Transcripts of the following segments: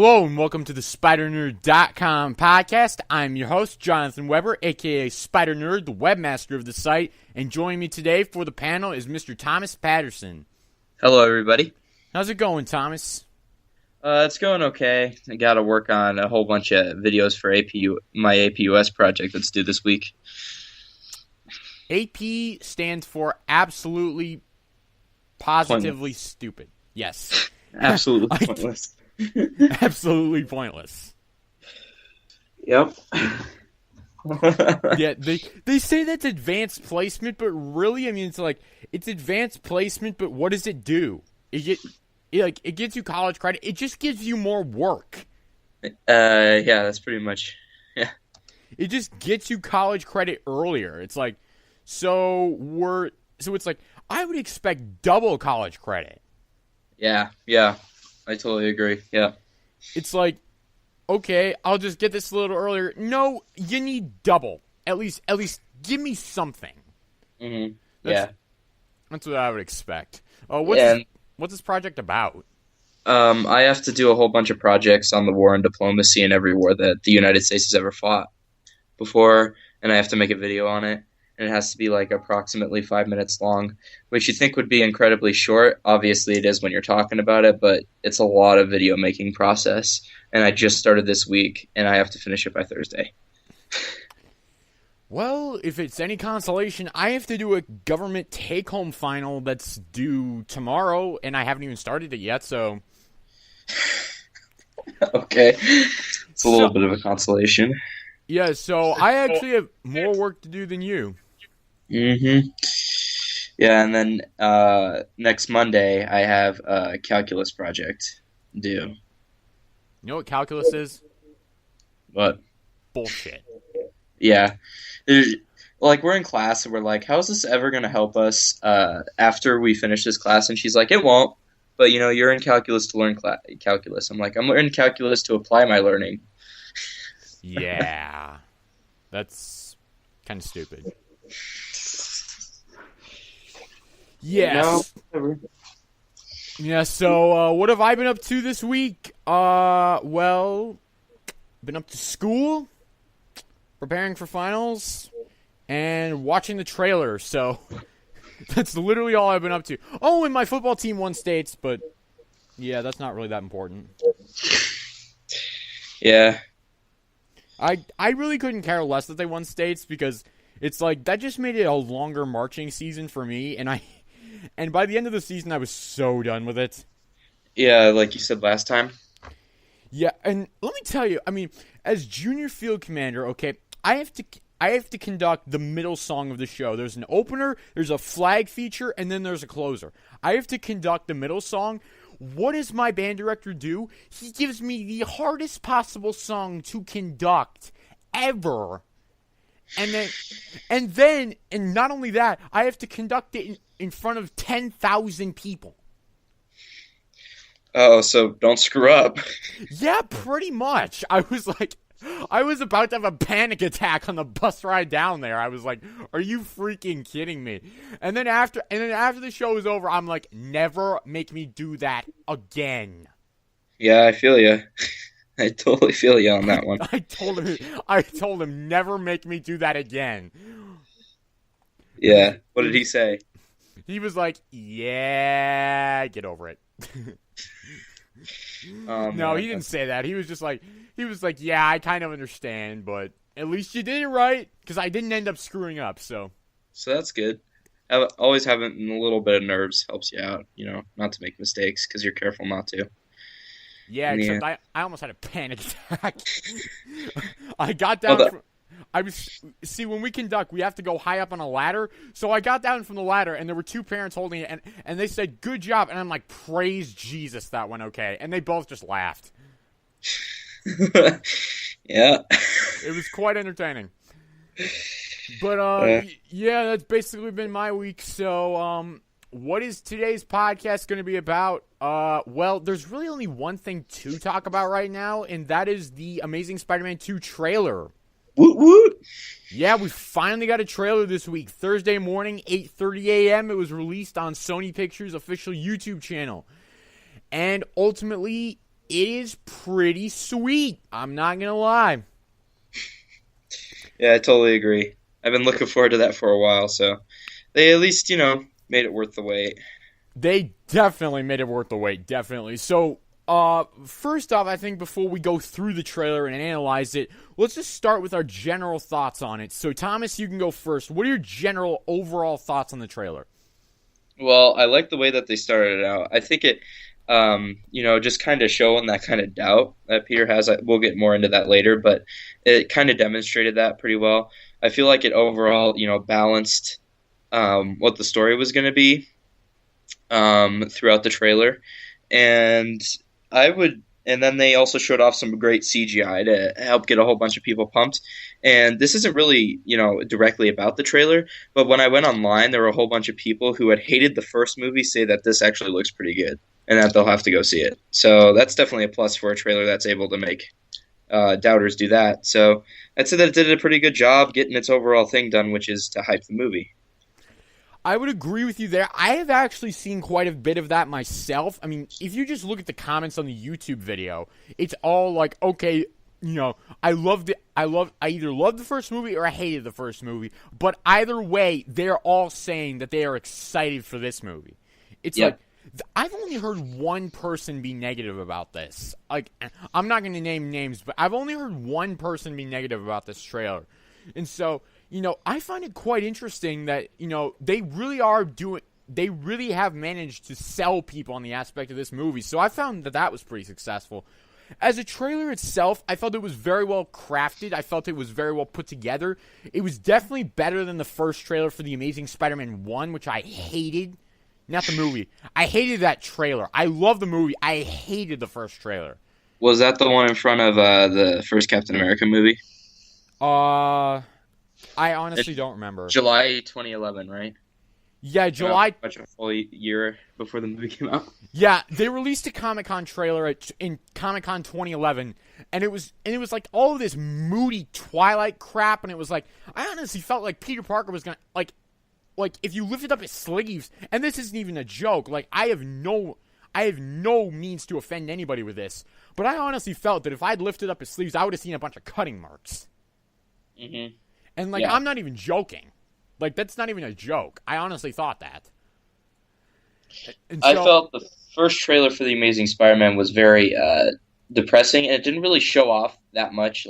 Hello and welcome to the SpiderNerd.com podcast. I'm your host, Jonathan Weber, aka SpiderNerd, the webmaster of the site, and joining me today for the panel is Mr. Thomas Patterson. Hello, everybody. How's it going, Thomas? It's going okay. I got to work on a whole bunch of videos for my APUS project that's due this week. AP stands for absolutely, positively stupid. Yes. Absolutely pointless. Absolutely pointless. Yep. Yeah, they say that's advanced placement, but really, I mean, it's advanced placement, but what does it do? It gets you college credit. It just gives you more work. Yeah, that's pretty much, yeah. It just gets you college credit earlier. It's like, it's like, I would expect double college credit. Yeah, I totally agree, yeah. It's like, okay, I'll just get this a little earlier. No, you need double. At least give me something. Mm-hmm. That's what I would expect. What's this project about? I have to do a whole bunch of projects on the war and diplomacy and every war that the United States has ever fought before, and I have to make a video on it. And it has to be like approximately 5 minutes long, which you think would be incredibly short. Obviously, it is when you're talking about it, but it's a lot of video making process. And I just started this week, and I have to finish it by Thursday. Well, if it's any consolation, I have to do a government take-home final that's due tomorrow, and I haven't even started it yet, so... Okay. It's a little bit of a consolation. Yeah, so I actually have more work to do than you. Mm-hmm. Yeah, and then next Monday I have a calculus project due. You know what calculus is? What? Bullshit. Yeah. We're in class and we're like, how is this ever going to help us after we finish this class? And she's like, it won't. But, you're in calculus to learn calculus. I'm like, I'm in calculus to apply my learning. Yeah. That's kind of stupid. Yes. No. Yeah, so what have I been up to this week? Well, been up to school, preparing for finals, and watching the trailer. So that's literally all I've been up to. Oh, and my football team won states, but yeah, that's not really that important. Yeah. I really couldn't care less that they won states because it's like that just made it a longer marching season for me, and by the end of the season I was so done with it. Yeah, like you said last time. Yeah, and let me tell you, I mean, as junior field commander, okay, I have to conduct the middle song of the show. There's an opener, there's a flag feature, and then there's a closer. I have to conduct the middle song. What does my band director do? He gives me the hardest possible song to conduct ever. And not only that, I have to conduct it in front of 10,000 people. Oh, so don't screw up. Yeah, pretty much. I was about to have a panic attack on the bus ride down there. I was like, are you freaking kidding me? And then after the show was over, I'm like, never make me do that again. Yeah, I feel you. I totally feel you on that one. I told him, never make me do that again. Yeah. What did he say? He was like, yeah, get over it. No, he didn't say that. He was like, yeah, I kind of understand, but at least you did it right, because I didn't end up screwing up, so. So that's good. Always having a little bit of nerves helps you out, not to make mistakes, because you're careful not to. Yeah, except I almost had a panic attack. I got down when we conduct, we have to go high up on a ladder. So I got down from the ladder, and there were two parents holding it, and they said, good job. And I'm like, praise Jesus, that went okay. And they both just laughed. Yeah. It was quite entertaining. But, yeah, that's basically been my week. So, what is today's podcast going to be about? Well, there's really only one thing to talk about right now, and that is the Amazing Spider-Man 2 trailer. Woot woot! Yeah, we finally got a trailer this week. Thursday morning, 8:30 a.m. It was released on Sony Pictures' official YouTube channel. And ultimately, it is pretty sweet. I'm not going to lie. Yeah, I totally agree. I've been looking forward to that for a while, so they at least, made it worth the wait. They definitely made it worth the wait, definitely. So, first off, I think before we go through the trailer and analyze it, let's just start with our general thoughts on it. So, Thomas, you can go first. What are your general overall thoughts on the trailer? Well, I like the way that they started it out. I think it, just kind of showing that kind of doubt that Peter has. We'll get more into that later, but it kind of demonstrated that pretty well. I feel like it overall, balanced what the story was going to be throughout the trailer, and and then they also showed off some great CGI to help get a whole bunch of people pumped. And this isn't really, directly about the trailer, but when I went online, there were a whole bunch of people who had hated the first movie say that this actually looks pretty good and that they'll have to go see it. So that's definitely a plus for a trailer that's able to make doubters do that. So I'd say that it did a pretty good job getting its overall thing done, which is to hype the movie. I would agree with you there. I have actually seen quite a bit of that myself. I mean, if you just look at the comments on the YouTube video, it's all like, okay, I loved it. I either loved the first movie or I hated the first movie. But either way, they're all saying that they are excited for this movie. It's like, I've only heard one person be negative about this. Like, I'm not going to name names, but I've only heard one person be negative about this trailer. And so, I find it quite interesting that, they really have managed to sell people on the aspect of this movie. So I found that was pretty successful. As a trailer itself, I felt it was very well crafted. I felt it was very well put together. It was definitely better than the first trailer for The Amazing Spider-Man 1, which I hated. Not the movie. I hated that trailer. I love the movie. I hated the first trailer. Was that the one in front of the first Captain America movie? I honestly don't remember. July 2011, right? Yeah, July. Much a full year before the movie came out. Yeah, they released a Comic-Con trailer in Comic-Con 2011, and it was like all of this moody Twilight crap, and it was like, I honestly felt like Peter Parker was gonna like if you lifted up his sleeves, and this isn't even a joke. Like I have no means to offend anybody with this, but I honestly felt that if I'd lifted up his sleeves, I would have seen a bunch of cutting marks. Mm-hmm. And I'm not even joking. Like, that's not even a joke. I honestly thought that. I felt the first trailer for The Amazing Spider-Man was very depressing, and it didn't really show off that much,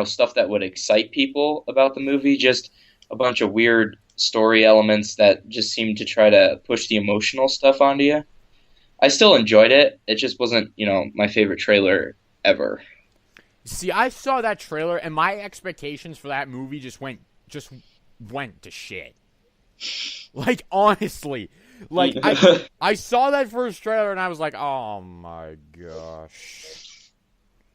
stuff that would excite people about the movie. Just a bunch of weird story elements that just seemed to try to push the emotional stuff onto you. I still enjoyed it. It just wasn't, my favorite trailer ever. See, I saw that trailer, and my expectations for that movie just went to shit. Like, honestly. Like, I saw that first trailer, and I was like, oh my gosh.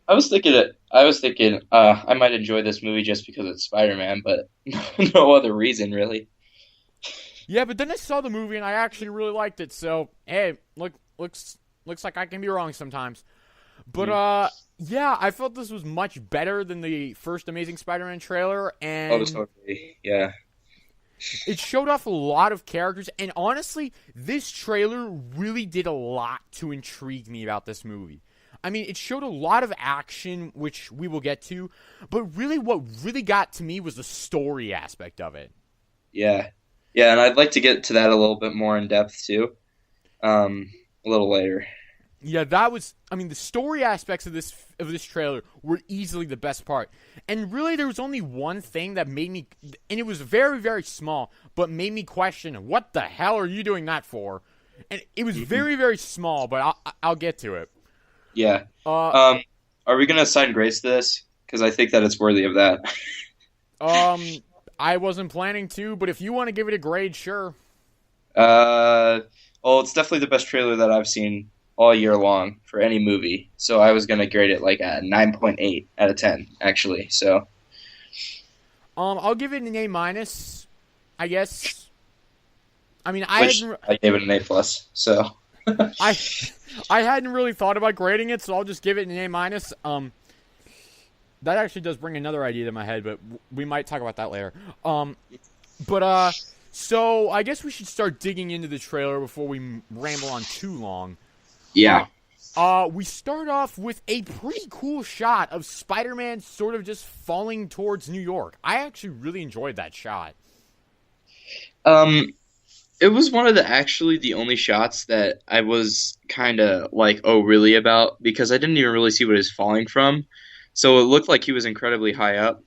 I was thinking I might enjoy this movie just because it's Spider-Man, but no other reason, really. Yeah, but then I saw the movie, and I actually really liked it, so, hey, looks like I can be wrong sometimes. But, yeah, I felt this was much better than the first Amazing Spider-Man trailer, and totally. Yeah. It showed off a lot of characters, and honestly, this trailer really did a lot to intrigue me about this movie. I mean, it showed a lot of action, which we will get to, but really what really got to me was the story aspect of it. Yeah. Yeah, and I'd like to get to that a little bit more in depth, too, a little later. Yeah, the story aspects of this trailer were easily the best part. And really, there was only one thing that made me, and it was very, very small, but made me question, what the hell are you doing that for? And it was very, very small, but I'll get to it. Yeah. Are we going to assign grades to this? Because I think that it's worthy of that. I wasn't planning to, but if you want to give it a grade, sure. Well, it's definitely the best trailer that I've seen all year long for any movie. So I was going to grade it like a 9.8 out of 10, actually. So I'll give it an A-, I guess. I mean, I gave it an A+, so I hadn't really thought about grading it, so I'll just give it an A-. That actually does bring another idea to my head, but we might talk about that later. So I guess we should start digging into the trailer before we ramble on too long. Yeah. We start off with a pretty cool shot of Spider-Man sort of just falling towards New York. I actually really enjoyed that shot. It was one of the only shots that I was kind of like, oh, really about, because I didn't even really see what he was falling from. So it looked like he was incredibly high up,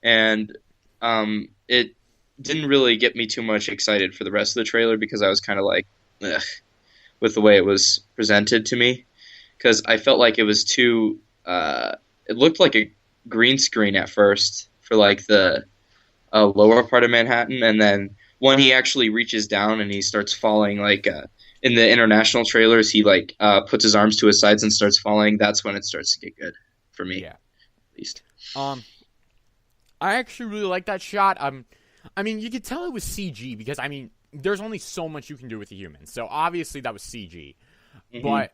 and it didn't really get me too much excited for the rest of the trailer because I was kind of like, ugh, with the way it was presented to me, because I felt like it was too. It looked like a green screen at first for like the lower part of Manhattan, and then when he actually reaches down and he starts falling, like in the international trailers, he like puts his arms to his sides and starts falling. That's when it starts to get good for me, Yeah. at least. I actually really like that shot. I mean, you could tell it was CG because, I mean, there's only so much you can do with a human. So, obviously, that was CG. Mhm. But,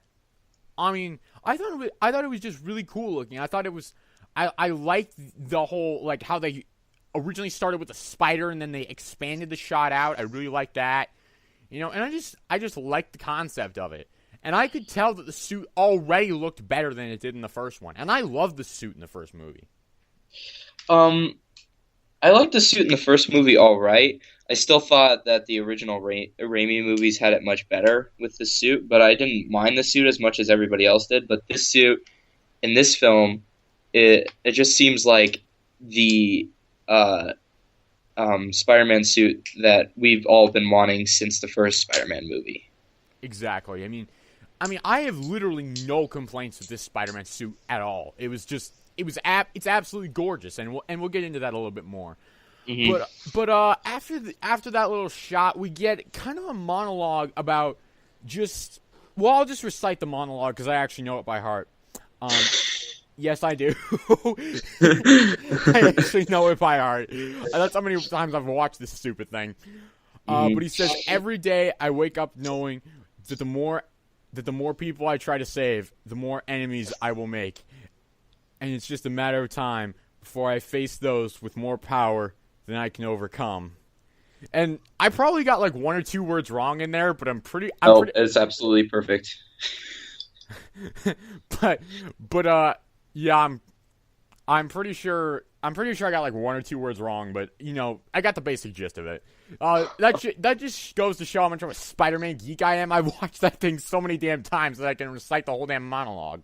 I mean, I thought it was just really cool looking. I thought it was... I liked the whole, like, how they originally started with a spider and then they expanded the shot out. I really liked that. You know, and I just liked the concept of it. And I could tell that the suit already looked better than it did in the first one. And I loved the suit in the first movie. I liked the suit in the first movie all right. I still thought that the original Raimi movies had it much better with the suit, but I didn't mind the suit as much as everybody else did. But this suit in this film, it just seems like the Spider-Man suit that we've all been wanting since the first Spider-Man movie. Exactly. I mean, I have literally no complaints with this Spider-Man suit at all. It's absolutely gorgeous, and we'll get into that a little bit more. Mm-hmm. But after that little shot, we get kind of a monologue about just. Well, I'll just recite the monologue because I actually know it by heart. Yes, I do. I actually know it by heart. That's how many times I've watched this stupid thing. But he says, every day I wake up knowing that the more people I try to save, the more enemies I will make. And it's just a matter of time before I face those with more power than I can overcome. And I probably got like one or two words wrong in there, but It's absolutely perfect. Yeah, I'm pretty sure I got like one or two words wrong, but you know, I got the basic gist of it. That just goes to show how much of a Spider-Man geek I am. I've watched that thing so many damn times that I can recite the whole damn monologue.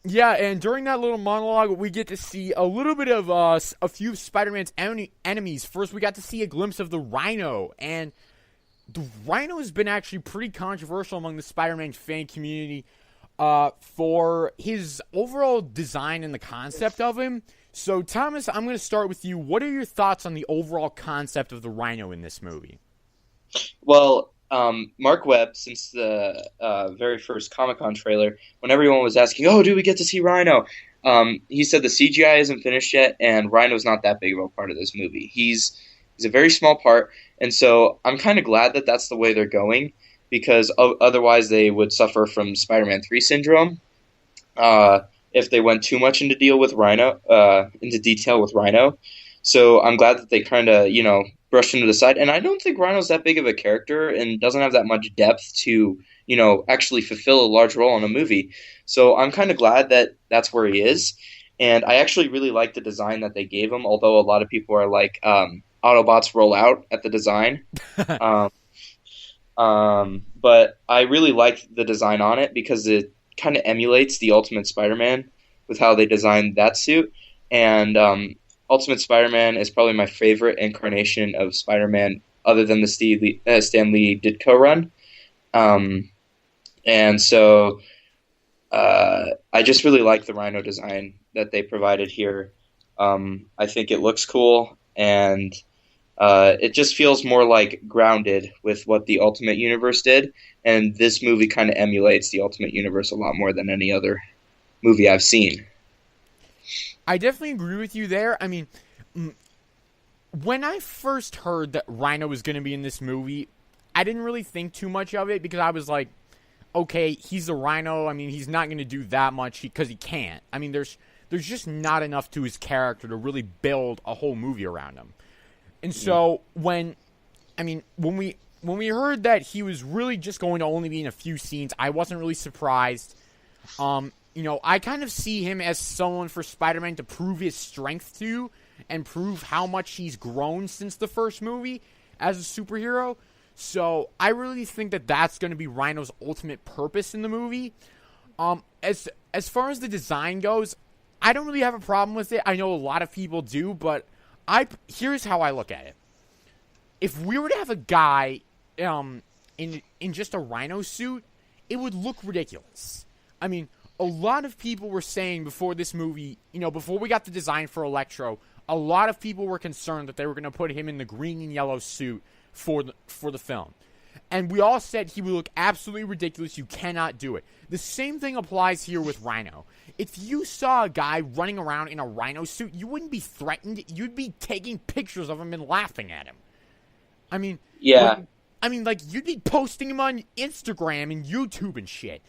Yeah, and during that little monologue, we get to see a little bit of a few Spider-Man's enemies. First, we got to see a glimpse of the Rhino, and the Rhino has been actually pretty controversial among the Spider-Man fan community for his overall design and the concept of him. So, Thomas, I'm going to start with you. What are your thoughts on the overall concept of the Rhino in this movie? Well, Mark Webb, since the very first Comic-Con trailer, when everyone was asking, oh, do we get to see Rhino? He said the CGI isn't finished yet, and Rhino's not that big of a part of this movie. He's a very small part, and so I'm kind of glad that that's the way they're going, because otherwise they would suffer from Spider-Man 3 syndrome if they went too much into detail with Rhino. So I'm glad that they kind of, brushed him to the side. And I don't think Rhino's that big of a character and doesn't have that much depth to, actually fulfill a large role in a movie. So I'm kind of glad that that's where he is. And I actually really like the design that they gave him, although a lot of people are like, Autobots roll out at the design. But I really like the design on it because it kind of emulates the Ultimate Spider-Man with how they designed that suit. And Ultimate Spider-Man is probably my favorite incarnation of Spider-Man other than the Stan Lee Ditko run. And so I just really like the Rhino design that they provided here. I think it looks cool, and it just feels more like grounded with what the Ultimate Universe did, and this movie kind of emulates the Ultimate Universe a lot more than any other movie I've seen. I definitely agree with you there. I mean, when I first heard that Rhino was going to be in this movie, I didn't really think too much of it because I was like, okay, he's a Rhino. I mean, he's not going to do that much because he can't. I mean, there's just not enough to his character to really build a whole movie around him. And so when when we heard that he was really just going to only be in a few scenes, I wasn't really surprised. I kind of see him as someone for Spider-Man to prove his strength to and prove how much he's grown since the first movie as a superhero. So I really think that that's going to be Rhino's ultimate purpose in the movie. As far as the design goes, I don't really have a problem with it. I know a lot of people do, but here's how I look at it. If we were to have a guy in just a Rhino suit, it would look ridiculous. I mean, a lot of people were saying before this movie, before we got the design for Electro, a lot of people were concerned that they were going to put him in the green and yellow suit for the film. And we all said he would look absolutely ridiculous. You cannot do it. The same thing applies here with Rhino. If you saw a guy running around in a Rhino suit, you wouldn't be threatened. You'd be taking pictures of him and laughing at him. I mean, yeah. You'd be posting him on Instagram and YouTube and shit.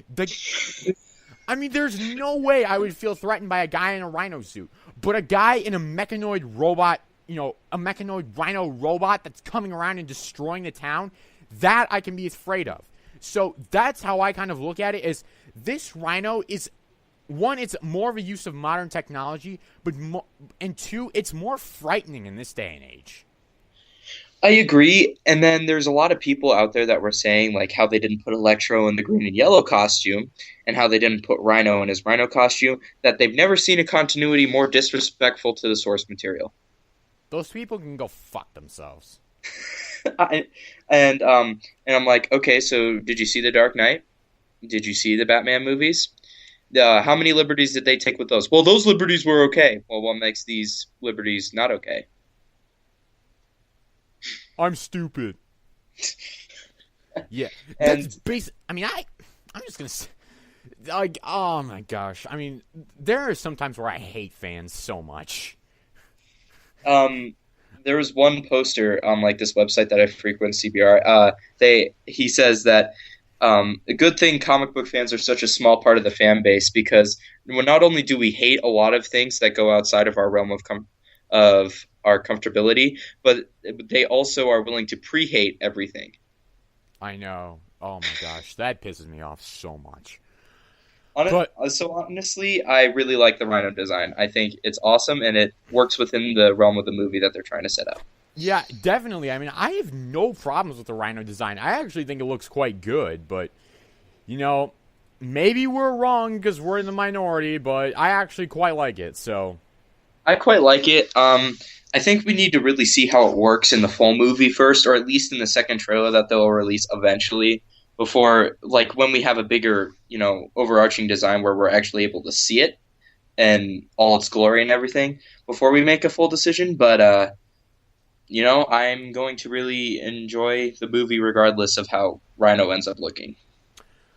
There's no way I would feel threatened by a guy in a Rhino suit. But a guy in a mechanoid robot, a mechanoid Rhino robot that's coming around and destroying the town, that I can be afraid of. So that's how I kind of look at it, is this Rhino is, one, it's more of a use of modern technology, and two, it's more frightening in this day and age. I agree, and then there's a lot of people out there that were saying like how they didn't put Electro in the green and yellow costume, and how they didn't put Rhino in his Rhino costume, that they've never seen a continuity more disrespectful to the source material. Those people can go fuck themselves. And I'm like, okay, so did you see The Dark Knight? Did you see the Batman movies? How many liberties did they take with those? Well, those liberties were okay. Well, what makes these liberties not okay? I'm stupid. Yeah. And that's I'm just going to say, like, oh my gosh. I mean, there are some times where I hate fans so much. There was one poster on like this website that I frequent, CBR. He says that a good thing comic book fans are such a small part of the fan base, because not only do we hate a lot of things that go outside of our realm of our comfortability, but they also are willing to pre-hate everything. I know. Oh my gosh, that pisses me off so much. So honestly, I really like the Rhino design. I think it's awesome, and it works within the realm of the movie that they're trying to set up. Yeah, definitely. I mean, I have no problems with the Rhino design. I actually think it looks quite good, but, maybe we're wrong because we're in the minority, but I actually quite like it, so. I quite like it. I think we need to really see how it works in the full movie first, or at least in the second trailer that they'll release eventually, before, like, when we have a bigger, overarching design where we're actually able to see it and all its glory and everything before we make a full decision. But, I'm going to really enjoy the movie regardless of how Rhino ends up looking,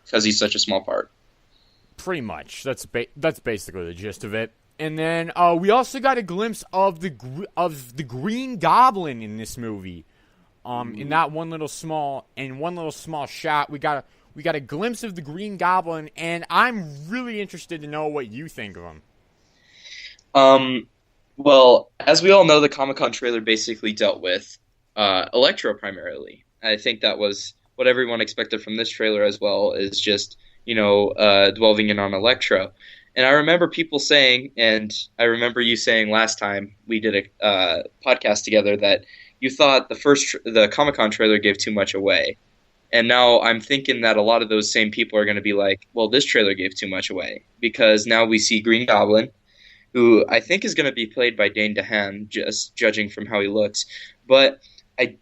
because he's such a small part. Pretty much. That's basically the gist of it. And then we also got a glimpse of the Green Goblin in this movie. In that one little small shot, we got a glimpse of the Green Goblin, and I'm really interested to know what you think of him. Well, as we all know, the Comic-Con trailer basically dealt with Electro primarily. I think that was what everyone expected from this trailer as well, is just delving in on Electro. And I remember people saying, and I remember you saying last time we did a podcast together, that you thought the Comic-Con trailer gave too much away. And now I'm thinking that a lot of those same people are going to be like, well, this trailer gave too much away. Because now we see Green Goblin, who I think is going to be played by Dane DeHaan, just judging from how he looks. But I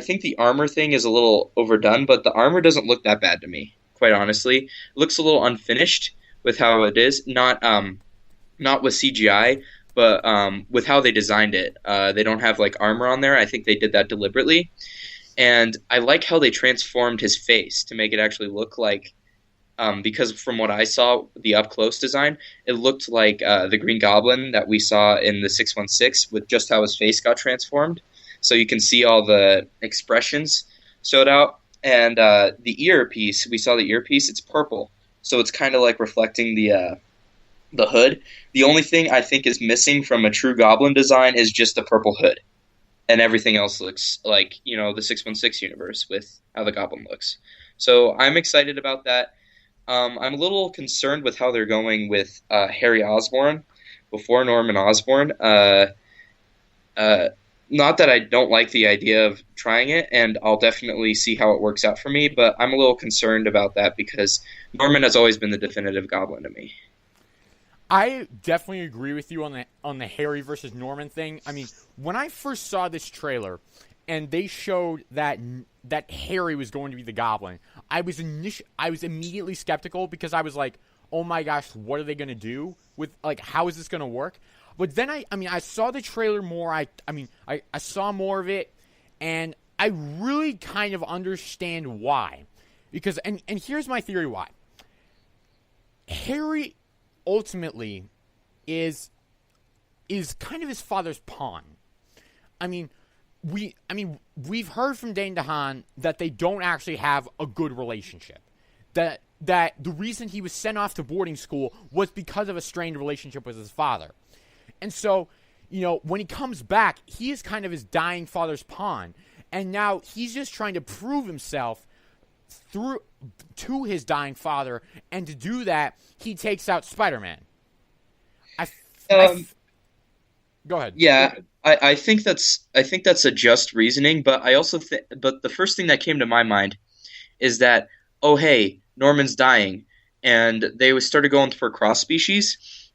think the armor thing is a little overdone, but the armor doesn't look that bad to me, quite honestly. It looks a little unfinished with how it is, not with CGI, but with how they designed it. They don't have like armor on there. I think they did that deliberately, and I like how they transformed his face to make it actually look like. Because from what I saw, the up close design, it looked like the Green Goblin that we saw in the 616, with just how his face got transformed. So you can see all the expressions showed out, and the earpiece. We saw the earpiece. It's purple. So it's kind of like reflecting the hood. The only thing I think is missing from a true Goblin design is just the purple hood. and everything else looks like, the 616 universe with how the Goblin looks. So I'm excited about that. I'm a little concerned with how they're going with Harry Osborn before Norman Osborn. Uh, Not that I don't like the idea of trying it, and I'll definitely see how it works out for me, but I'm a little concerned about that because Norman has always been the definitive Goblin to me. I definitely agree with you on the Harry versus Norman thing. I mean, when I first saw this trailer and they showed that Harry was going to be the Goblin, I was immediately skeptical because I was like, "Oh my gosh, what are they going to do with how is this going to work?" But then I saw the trailer more. I saw more of it, and I really kind of understand why. Because and here's my theory why. Harry ultimately is kind of his father's pawn. We've heard from Dane DeHaan that they don't actually have a good relationship. That the reason he was sent off to boarding school was because of a strained relationship with his father. And so, when he comes back, he is kind of his dying father's pawn. And now he's just trying to prove himself to his dying father, and to do that, he takes out Spider-Man. Go ahead. Yeah, I think that's a just reasoning, but I also but the first thing that came to my mind is that, oh hey, Norman's dying, and they started going for cross species.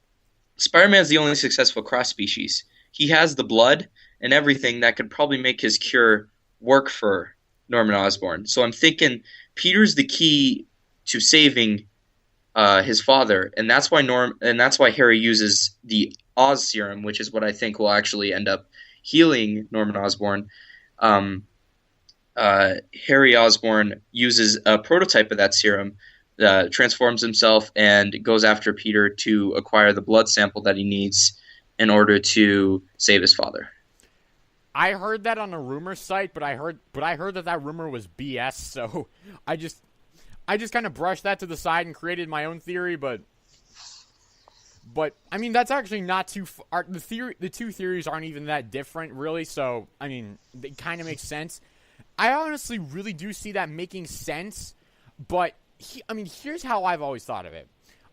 Spider-Man's the only successful cross species. He has the blood and everything that could probably make his cure work for Norman Osborn. So I'm thinking Peter's the key to saving his father, and that's why Harry uses the Oz serum, which is what I think will actually end up healing Norman Osborn. Harry Osborn uses a prototype of that serum, transforms himself, and goes after Peter to acquire the blood sample that he needs in order to save his father. I heard that on a rumor site, but I heard that rumor was BS. So I just kind of brushed that to the side and created my own theory. But I mean, that's actually not too far. The two theories aren't even that different, really. So I mean, they kind of make sense. I honestly really do see that making sense. But here's how I've always thought of it.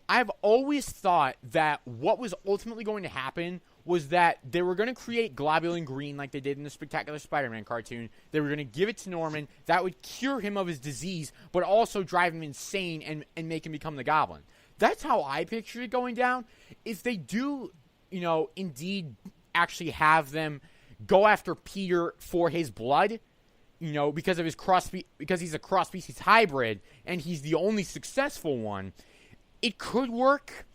I've always thought that what was ultimately going to happen was that they were going to create Globulin Green like they did in the Spectacular Spider-Man cartoon. They were going to give it to Norman. That would cure him of his disease, but also drive him insane and make him become the Goblin. That's how I pictured it going down. If they do, indeed actually have them go after Peter for his blood, because of his because he's a cross-species hybrid and he's the only successful one, it could work,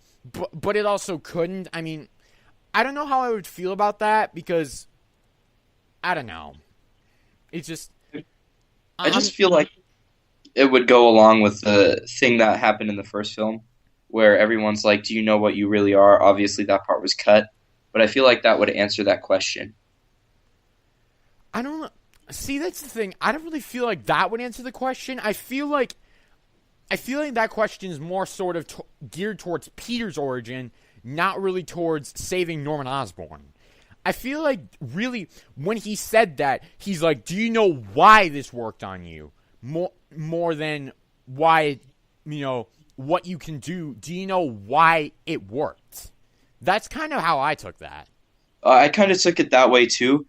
but it also couldn't. I mean, I don't know how I would feel about that because I don't know. It's just I just feel like it would go along with the thing that happened in the first film, where everyone's like, "Do you know what you really are?" Obviously, that part was cut, but I feel like that would answer that question. I don't know. See, that's the thing. I don't really feel like that would answer the question. I feel like that question is more sort of geared towards Peter's origin, not really towards saving Norman Osborn. I feel like, really, when he said that, he's like, do you know why this worked on you? More than why, what you can do. Do you know why it worked? That's kind of how I took that. I kind of took it that way, too.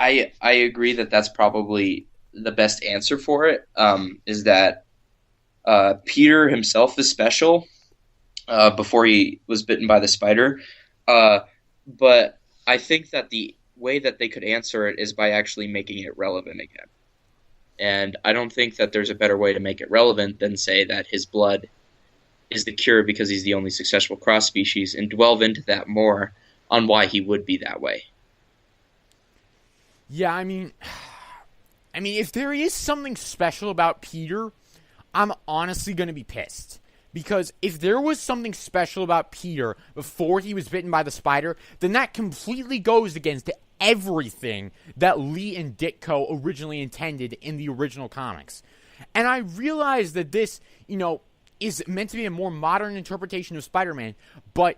I agree that that's probably the best answer for it, is that Peter himself is special before he was bitten by the spider. But I think that the way that they could answer it is by actually making it relevant again. And I don't think that there's a better way to make it relevant than say that his blood is the cure because he's the only successful cross-species, and delve into that more on why he would be that way. Yeah, I mean, if there is something special about Peter, I'm honestly going to be pissed. Because if there was something special about Peter before he was bitten by the spider, then that completely goes against everything that Lee and Ditko originally intended in the original comics. And I realize that this, is meant to be a more modern interpretation of Spider-Man, but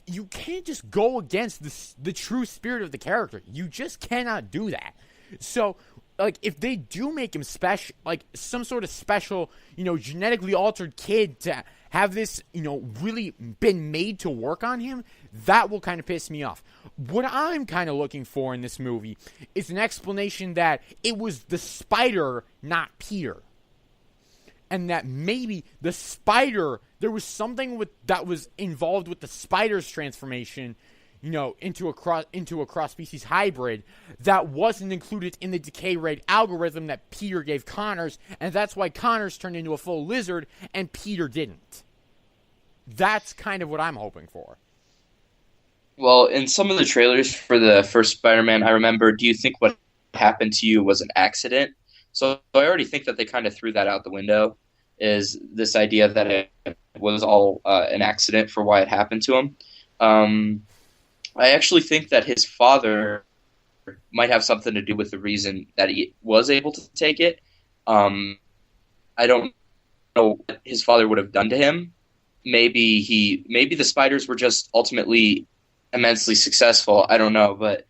you can't just go against the true spirit of the character. You just cannot do that. So, like, if they do make him special, like, some sort of special, genetically altered kid to have this, really been made to work on him, that will kind of piss me off. What I'm kind of looking for in this movie is an explanation that it was the spider, not Peter. And that maybe the spider, there was something that was involved with the spider's transformation, into a cross-species hybrid that wasn't included in the decay rate algorithm that Peter gave Connors, and that's why Connors turned into a full lizard and Peter didn't. That's kind of what I'm hoping for. Well, in some of the trailers for the first Spider-Man, I remember, do you think what happened to you was an accident? So I already think that they kind of threw that out the window, is this idea that it was all an accident for why it happened to him. I actually think that his father might have something to do with the reason that he was able to take it. I don't know what his father would have done to him. Maybe the spiders were just ultimately immensely successful. I don't know, but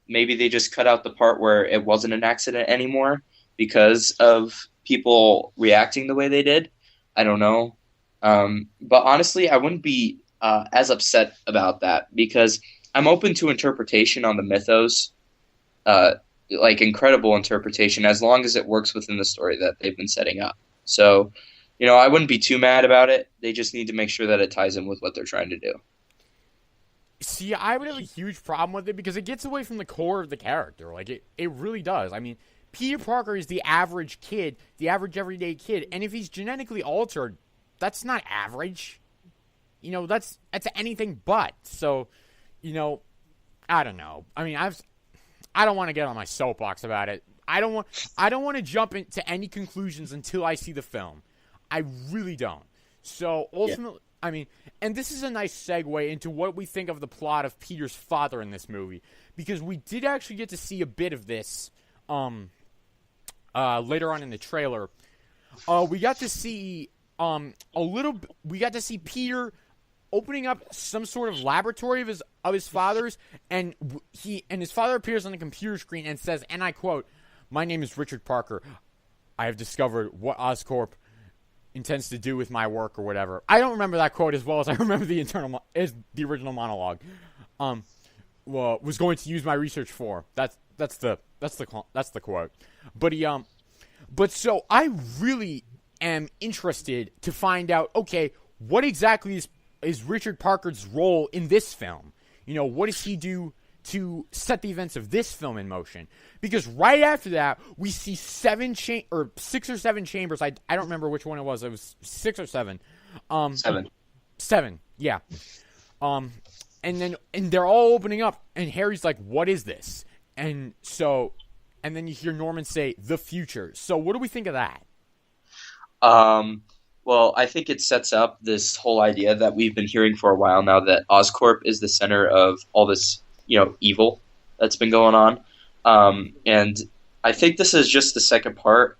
maybe they just cut out the part where it wasn't an accident anymore because of people reacting the way they did. I don't know. But honestly, I wouldn't be as upset about that because I'm open to interpretation on the mythos, like incredible interpretation, as long as it works within the story that they've been setting up. So, I wouldn't be too mad about it. They just need to make sure that it ties in with what they're trying to do. See, I would have a huge problem with it because it gets away from the core of the character. Like, it really does. I mean, Peter Parker is the average kid, the average everyday kid, and if he's genetically altered, that's not average. That's anything but. So, I don't know. I mean, I don't want to get on my soapbox about it. I don't want to jump into any conclusions until I see the film. I really don't. So ultimately, yeah. I mean, and this is a nice segue into what we think of the plot of Peter's father in this movie, because we did actually get to see a bit of this later on in the trailer. We got to see we got to see Peter opening up some sort of laboratory of his father's, and his father appears on the computer screen and says, and I quote, "My name is Richard Parker. I have discovered what Oscorp intends to do with my work," or whatever. I don't remember that quote as well as I remember the original monologue. Was going to use my research for. That's the quote. But so I really am interested to find out, okay, what exactly is Richard Parker's role in this film? What does he do to set the events of this film in motion? Because right after that, we see 6 or 7 chambers. I don't remember which one it was. It was 6 or 7. 7, yeah. And they're all opening up, and Harry's like, "What is this?" And then you hear Norman say, "The future." So what do we think of that? Well, I think it sets up this whole idea that we've been hearing for a while now, that Oscorp is the center of all this, evil that's been going on. And I think this is just the second part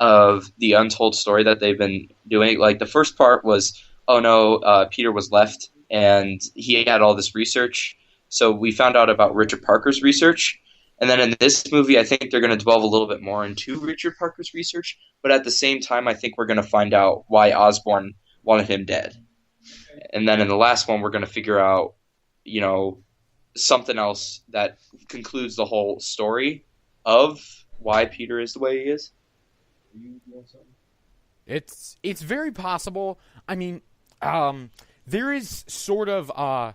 of the untold story that they've been doing. Like, the first part was, oh no, Peter was left and he had all this research. So we found out about Richard Parker's research. And then in this movie, I think they're going to delve a little bit more into Richard Parker's research. But at the same time, I think we're going to find out why Osborn wanted him dead. And then in the last one, we're going to figure out, something else that concludes the whole story of why Peter is the way he is. It's very possible. I mean, there is sort of oh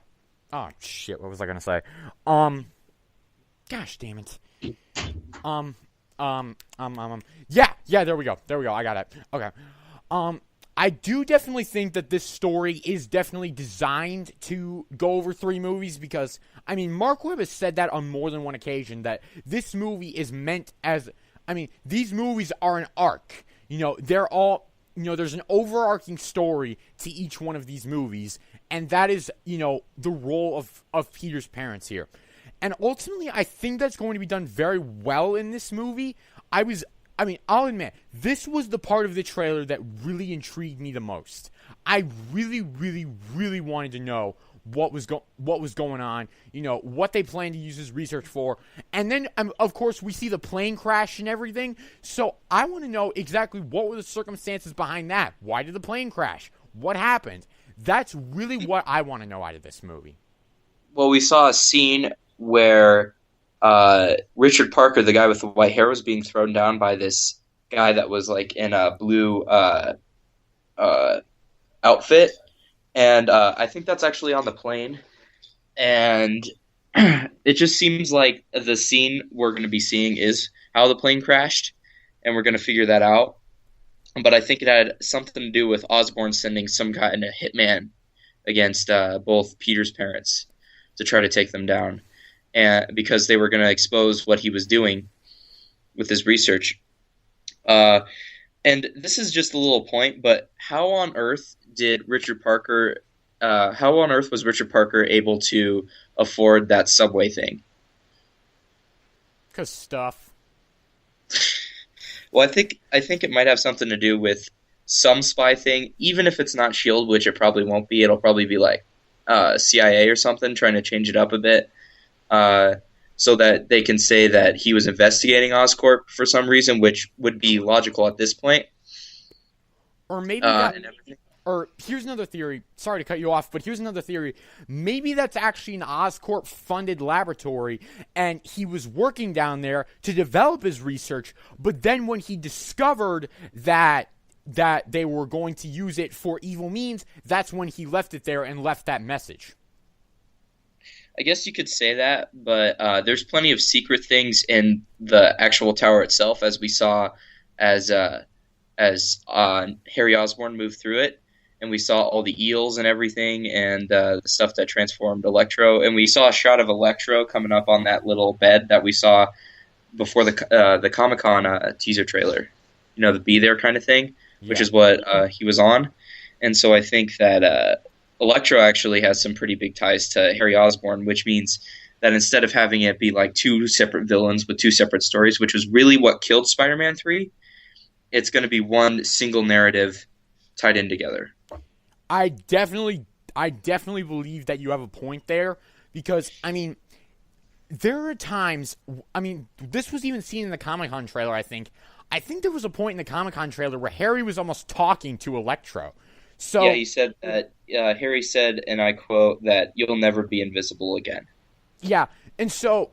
shit, what was I going to say? Gosh damn it. Yeah, there we go. I got it. Okay. I do definitely think that this story is definitely designed to go over 3 movies because, I mean, Mark Webb has said that on more than one occasion, that this movie is meant as, I mean, these movies are an arc. They're all, there's an overarching story to each one of these movies, and that is, the role of Peter's parents here. And ultimately, I think that's going to be done very well in this movie. I'll admit, this was the part of the trailer that really intrigued me the most. I really, really, really wanted to know what was going on, what they plan to use his research for. And then, of course, we see the plane crash and everything. So I want to know exactly what were the circumstances behind that. Why did the plane crash? What happened? That's really what I want to know out of this movie. Well, we saw a scene where Richard Parker, the guy with the white hair, was being thrown down by this guy that was like in a blue outfit, and I think that's actually on the plane. And it just seems like the scene we're going to be seeing is how the plane crashed, and we're going to figure that out. But I think it had something to do with Osborn sending some kind of hitman against both Peter's parents to try to take them down, and because they were going to expose what he was doing with his research. And this is just a little point, but how on earth was Richard Parker able to afford that subway thing? Because stuff. Well, I think it might have something to do with some spy thing, even if it's not S.H.I.E.L.D., which it probably won't be. It'll probably be like CIA or something, trying to change it up a bit, so that they can say that he was investigating Oscorp for some reason, which would be logical at this point. Or maybe or here's another theory. Sorry to cut you off, but here's another theory. Maybe that's actually an Oscorp-funded laboratory, and he was working down there to develop his research, but then when he discovered that they were going to use it for evil means, that's when he left it there and left that message. I guess you could say that, but there's plenty of secret things in the actual tower itself, as we saw as Harry Osborn moved through it, and we saw all the eels and everything, and the stuff that transformed Electro, and we saw a shot of Electro coming up on that little bed that we saw before the Comic-Con teaser trailer. The Be There kind of thing, which is what he was on. And so I think that Electro actually has some pretty big ties to Harry Osborn, which means that instead of having it be like two separate villains with two separate stories, which was really what killed Spider-Man 3, it's going to be one single narrative tied in together. I definitely believe that you have a point there, because, there are times, this was even seen in the Comic-Con trailer, I think. I think there was a point in the Comic-Con trailer where Harry was almost talking to Electro. So, yeah, he said that, Harry said, and I quote, that you'll never be invisible again. Yeah, and so,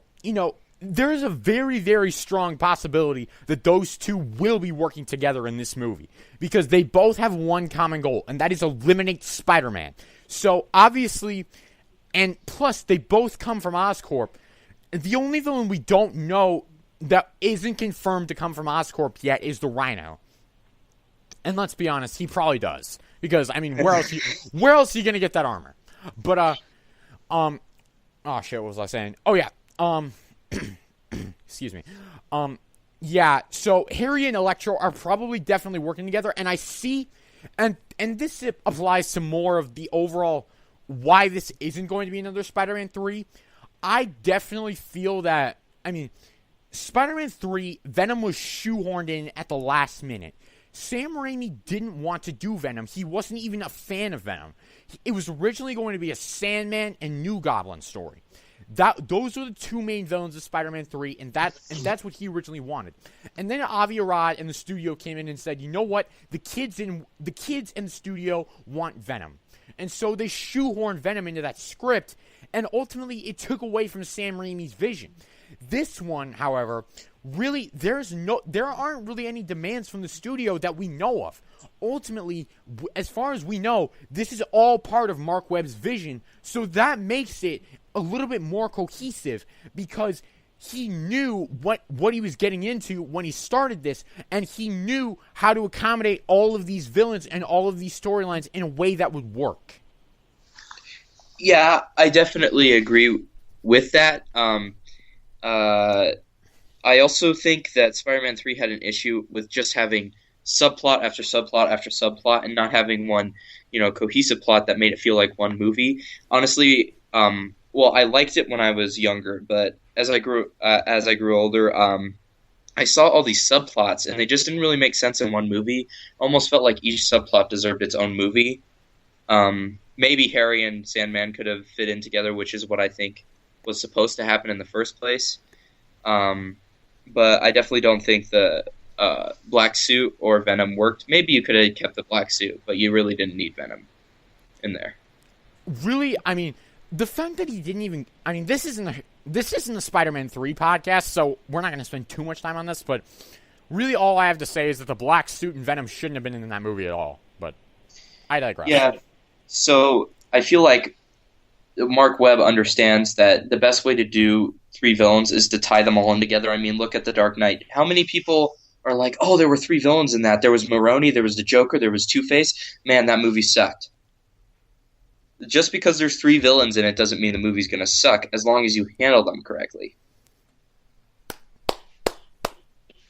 there's a very, very strong possibility that those two will be working together in this movie, because they both have one common goal, and that is eliminate Spider-Man. So, obviously, and plus, they both come from Oscorp. The only villain we don't know that isn't confirmed to come from Oscorp yet is the Rhino. And let's be honest, he probably does. Because, where else are you going to get that armor? But, oh shit, what was I saying? Oh, yeah, excuse me. Yeah, so Harry and Electro are probably definitely working together, and I see, and this applies to more of the overall why this isn't going to be another Spider-Man 3. I definitely feel that, Spider-Man 3, Venom was shoehorned in at the last minute. Sam Raimi didn't want to do Venom. He wasn't even a fan of Venom. It was originally going to be a Sandman and New Goblin story. Those are the two main villains of Spider-Man 3, and that's what he originally wanted. And then Avi Arad and the studio came in and said, you know what? The kids in the studio want Venom. And so they shoehorned Venom into that script, and ultimately it took away from Sam Raimi's vision. This one, however, really, there aren't really any demands from the studio that we know of. Ultimately, as far as we know, this is all part of Mark Webb's vision, so that makes it a little bit more cohesive, because he knew what he was getting into when he started this, and he knew how to accommodate all of these villains and all of these storylines in a way that would work. Yeah, I definitely agree with that. I also think that Spider-Man 3 had an issue with just having subplot after subplot after subplot and not having one, cohesive plot that made it feel like one movie. Honestly, I liked it when I was younger, but as I grew older, I saw all these subplots and they just didn't really make sense in one movie. Almost felt like each subplot deserved its own movie. Maybe Harry and Sandman could have fit in together, which is what I think was supposed to happen in the first place. But I definitely don't think the black suit or Venom worked. Maybe you could have kept the black suit, but you really didn't need Venom in there. Really, I mean, the fact that he didn't even... I mean, this isn't a Spider-Man 3 podcast, so we're not going to spend too much time on this, but really all I have to say is that the black suit and Venom shouldn't have been in that movie at all, but I digress. Yeah, so I feel like Mark Webb understands that the best way to do 3 villains is to tie them all in together. I mean, look at The Dark Knight. How many people are like, oh, there were 3 villains in that? There was Maroni, there was the Joker, there was Two-Face. Man, that movie sucked. Just because there's 3 villains in it doesn't mean the movie's going to suck, as long as you handle them correctly.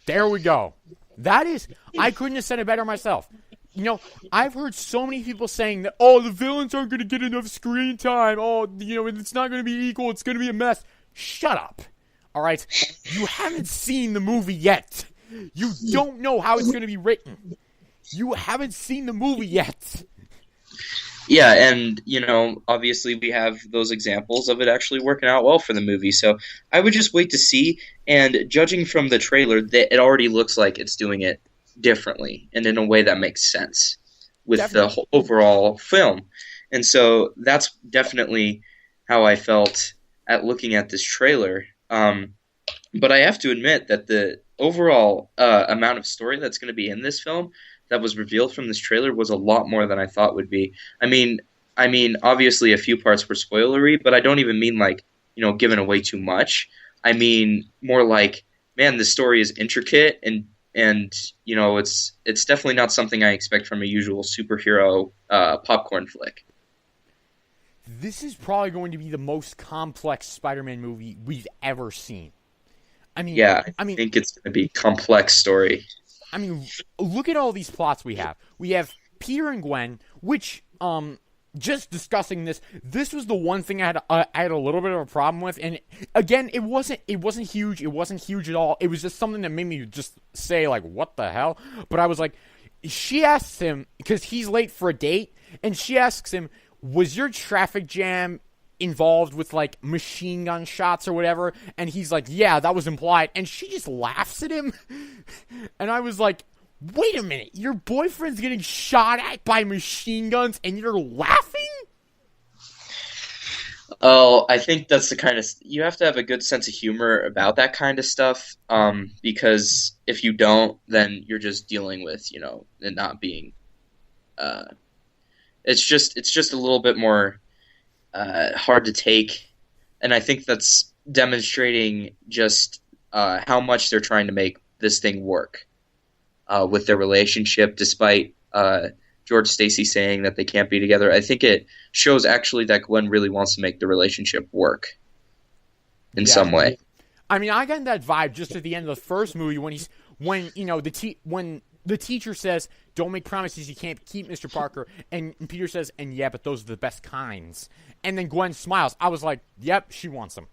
There we go. That is, I couldn't have said it better myself. You know, I've heard so many people saying that, oh, the villains aren't going to get enough screen time. Oh, you know, it's not going to be equal. It's going to be a mess. Shut up. All right? You haven't seen the movie yet. You don't know how it's going to be written. You haven't seen the movie yet. Yeah, and, you know, obviously we have those examples of it actually working out well for the movie. So I would just wait to see. And judging from the trailer, it already looks like it's doing it differently and in a way that makes sense with the whole overall film. And so that's definitely how I felt at looking at this trailer. But I have to admit that the overall amount of story that's going to be in this film that was revealed from this trailer was a lot more than I thought would be. I mean, obviously a few parts were spoilery, but I don't even mean like, you know, giving away too much. I mean more like, man, the story is intricate and you know, it's definitely not something I expect from a usual superhero popcorn flick. This is probably going to be the most complex Spider-Man movie we've ever seen. I mean, I think it's going to be a complex story. I mean, look at all these plots we have. We have Peter and Gwen, which, just discussing this was the one thing I had a little bit of a problem with. And again, it wasn't huge. It wasn't huge at all. It was just something that made me just say, like, what the hell? But I was like, she asks him, because he's late for a date, and she asks him, was your traffic jam involved with, like, machine gun shots or whatever? And he's like, yeah, that was implied. And she just laughs at him. And I was like, wait a minute, your boyfriend's getting shot at by machine guns and you're laughing? Oh, I think that's the kind of... You have to have a good sense of humor about that kind of stuff, because if you don't, then you're just dealing with, you know, it not being... It's just a little bit more hard to take, and I think that's demonstrating just how much they're trying to make this thing work with their relationship, despite George Stacy saying that they can't be together. I think it shows actually that Gwen really wants to make the relationship work in some way. I mean, I got that vibe just at the end of the first movie when the teacher says, don't make promises you can't keep, Mr. Parker. And Peter says, and yeah, but those are the best kinds. And then Gwen smiles. I was like, yep, she wants them.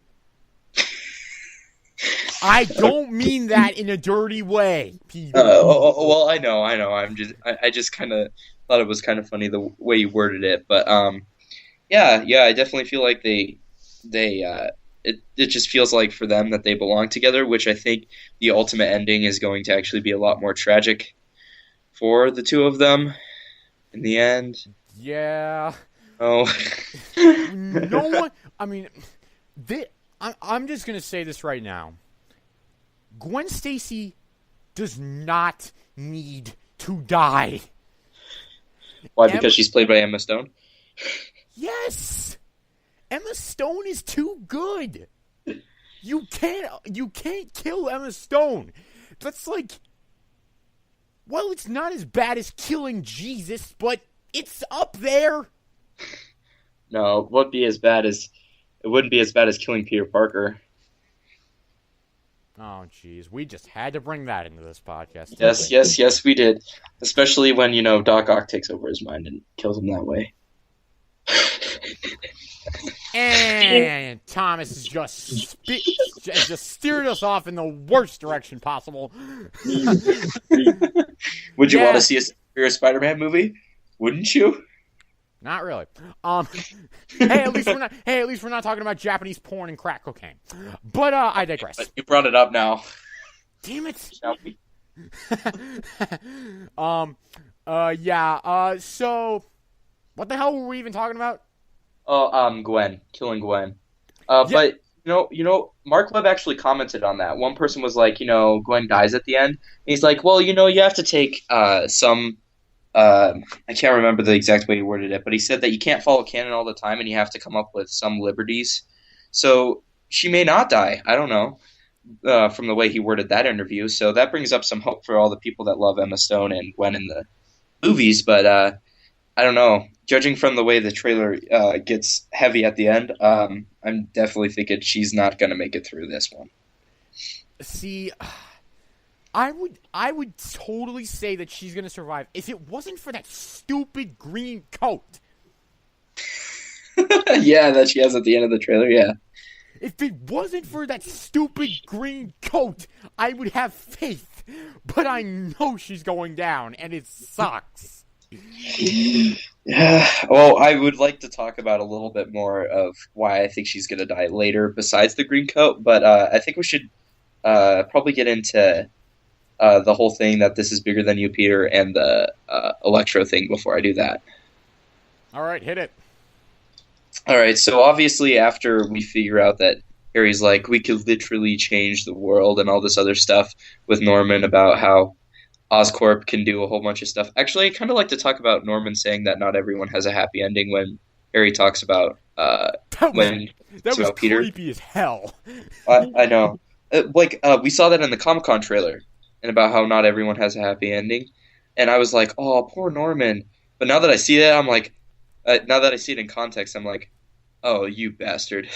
I don't mean that in a dirty way, Peter. Well, I know. I just kind of thought it was kind of funny the way you worded it. But, yeah, I definitely feel like it just feels like for them that they belong together, which I think the ultimate ending is going to actually be a lot more tragic for the two of them in the end. Yeah. Oh. No one... I mean, I'm just going to say this right now. Gwen Stacy does not need to die. Why? Because she's played by Emma Stone? Yes! Emma Stone is too good. You can't kill Emma Stone. That's like... Well, it's not as bad as killing Jesus, but it's up there. No, it wouldn't be as bad as killing Peter Parker. Oh, jeez. We just had to bring that into this podcast. Yes, we did. Especially when, you know, Doc Ock takes over his mind and kills him that way. And Thomas has just steered us off in the worst direction possible. Would you want to see a superior Spider-Man movie? Wouldn't you? Not really. Hey, at least we're not. Hey, at least we're not talking about Japanese porn and crack cocaine. But I digress. But you brought it up now. Damn it. Shall we? Yeah. So, what the hell were we even talking about? Oh, Gwen, killing Gwen. Yeah. But Mark Webb actually commented on that. One person was like, Gwen dies at the end. And he's like, well, you have to take some. I can't remember the exact way he worded it, but he said that you can't follow canon all the time, and you have to come up with some liberties. So she may not die. I don't know. From the way he worded that interview, so that brings up some hope for all the people that love Emma Stone and Gwen in the movies. But I don't know. Judging from the way the trailer gets heavy at the end, I'm definitely thinking she's not going to make it through this one. See, I would totally say that she's going to survive if it wasn't for that stupid green coat. Yeah, that she has at the end of the trailer, yeah. If it wasn't for that stupid green coat, I would have faith. But I know she's going down, and it sucks. Yeah. Well, I would like to talk about a little bit more of why I think she's going to die later besides the green coat, but I think we should probably get into the whole thing that this is bigger than you, Peter, and the Electro thing before I do that. All right, hit it. All right, so obviously after we figure out that Harry's like, we could literally change the world and all this other stuff with Norman about how Oscorp can do a whole bunch of stuff. Actually, I kind of like to talk about Norman saying that not everyone has a happy ending when Harry talks about That was Peter. creepy as hell. I know. We saw that in the Comic-Con trailer and about how not everyone has a happy ending. And I was like, oh, poor Norman. But now that I see that, I'm like, now that I see it in context, I'm like, oh, you bastard.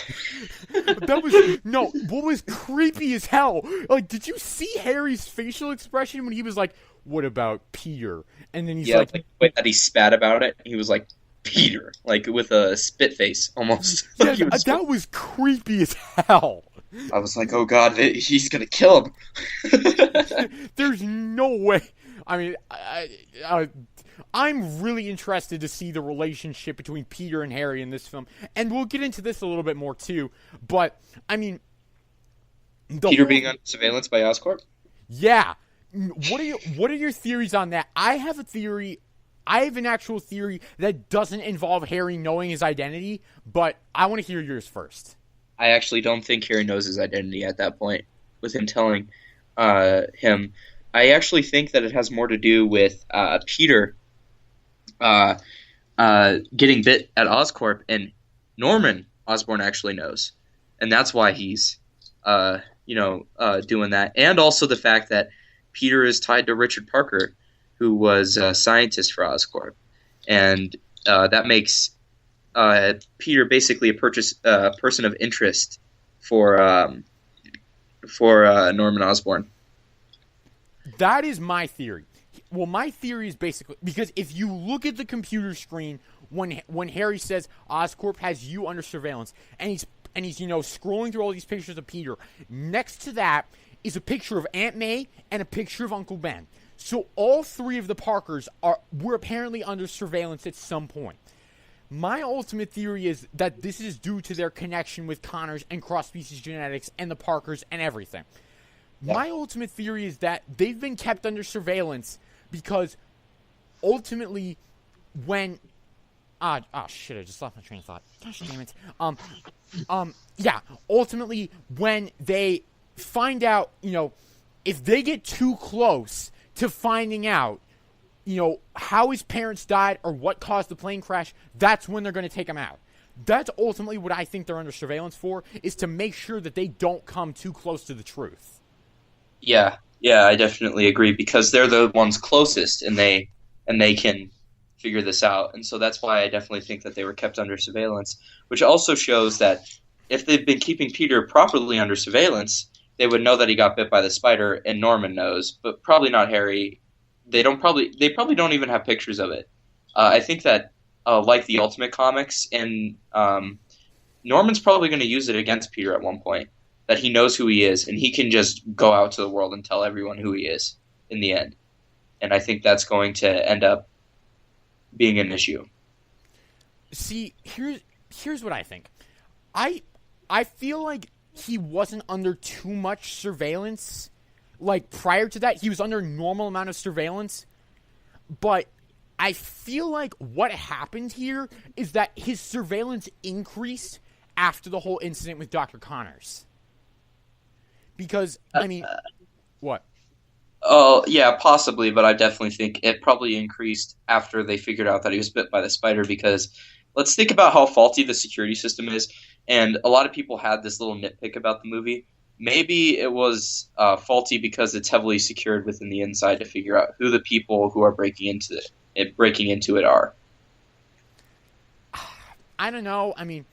What was creepy as hell? Like, did you see Harry's facial expression when he was like, what about Peter? And then he's like the way that he spat about it, he was like, Peter, like with a spit face almost. Yeah, that was creepy as hell. I was like, oh god, he's gonna kill him. There's no way. I mean, I'm really interested to see the relationship between Peter and Harry in this film, and we'll get into this a little bit more too. But I mean, Peter being under surveillance by Oscorp? Yeah. What are your theories on that? I have a theory. I have an actual theory that doesn't involve Harry knowing his identity, but I want to hear yours first. I actually don't think Harry knows his identity at that point, with him telling him. I actually think that it has more to do with Peter getting bit at Oscorp, and Norman Osborn actually knows, and that's why he's doing that, and also the fact that Peter is tied to Richard Parker, who was a scientist for Oscorp, and that makes Peter basically a person of interest for Norman Osborn. That is my theory. Well, my theory is basically because if you look at the computer screen when Harry says Oscorp has you under surveillance, and he's scrolling through all these pictures of Peter, next to that is a picture of Aunt May and a picture of Uncle Ben. So all three of the Parkers were apparently under surveillance at some point. My ultimate theory is that this is due to their connection with Connors and cross-species genetics and the Parkers and everything. Yeah. My ultimate theory is that they've been kept under surveillance because ultimately when... shit, I just lost my train of thought. Gosh damn it. Ultimately when they find out, if they get too close to finding out, how his parents died or what caused the plane crash, that's when they're going to take him out. That's ultimately what I think they're under surveillance for, is to make sure that they don't come too close to the truth. Yeah, I definitely agree, because they're the ones closest, and they can figure this out. And so that's why I definitely think that they were kept under surveillance, which also shows that if they've been keeping Peter properly under surveillance, they would know that he got bit by the spider, and Norman knows, but probably not Harry. They probably don't even have pictures of it. I think that, like the Ultimate Comics, and Norman's probably going to use it against Peter at one point, that he knows who he is, and he can just go out to the world and tell everyone who he is in the end. And I think that's going to end up being an issue. See, here's what I think. I feel like he wasn't under too much surveillance. Like, prior to that, he was under a normal amount of surveillance. But I feel like what happened here is that his surveillance increased after the whole incident with Dr. Connors. Because, I mean, what? Oh, yeah, possibly, but I definitely think it probably increased after they figured out that he was bit by the spider, because let's think about how faulty the security system is, and a lot of people had this little nitpick about the movie. Maybe it was faulty because it's heavily secured within the inside to figure out who the people who are breaking into it are. I don't know. I mean,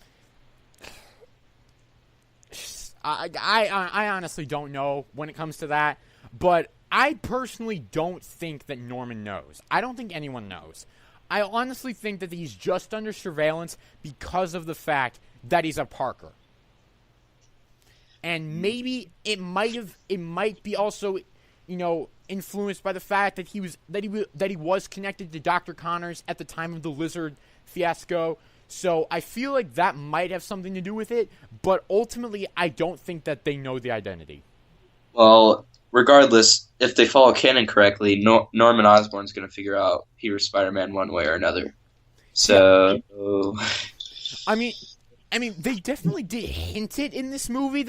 I honestly don't know when it comes to that, but I personally don't think that Norman knows. I don't think anyone knows. I honestly think that he's just under surveillance because of the fact that he's a Parker. And maybe it might be also, influenced by the fact that he was connected to Dr. Connors at the time of the lizard fiasco. So I feel like that might have something to do with it, but ultimately I don't think that they know the identity. Well, regardless, if they follow canon correctly, Norman Osborn's going to figure out Peter's Spider-Man one way or another. So, I mean, they definitely did hint it in this movie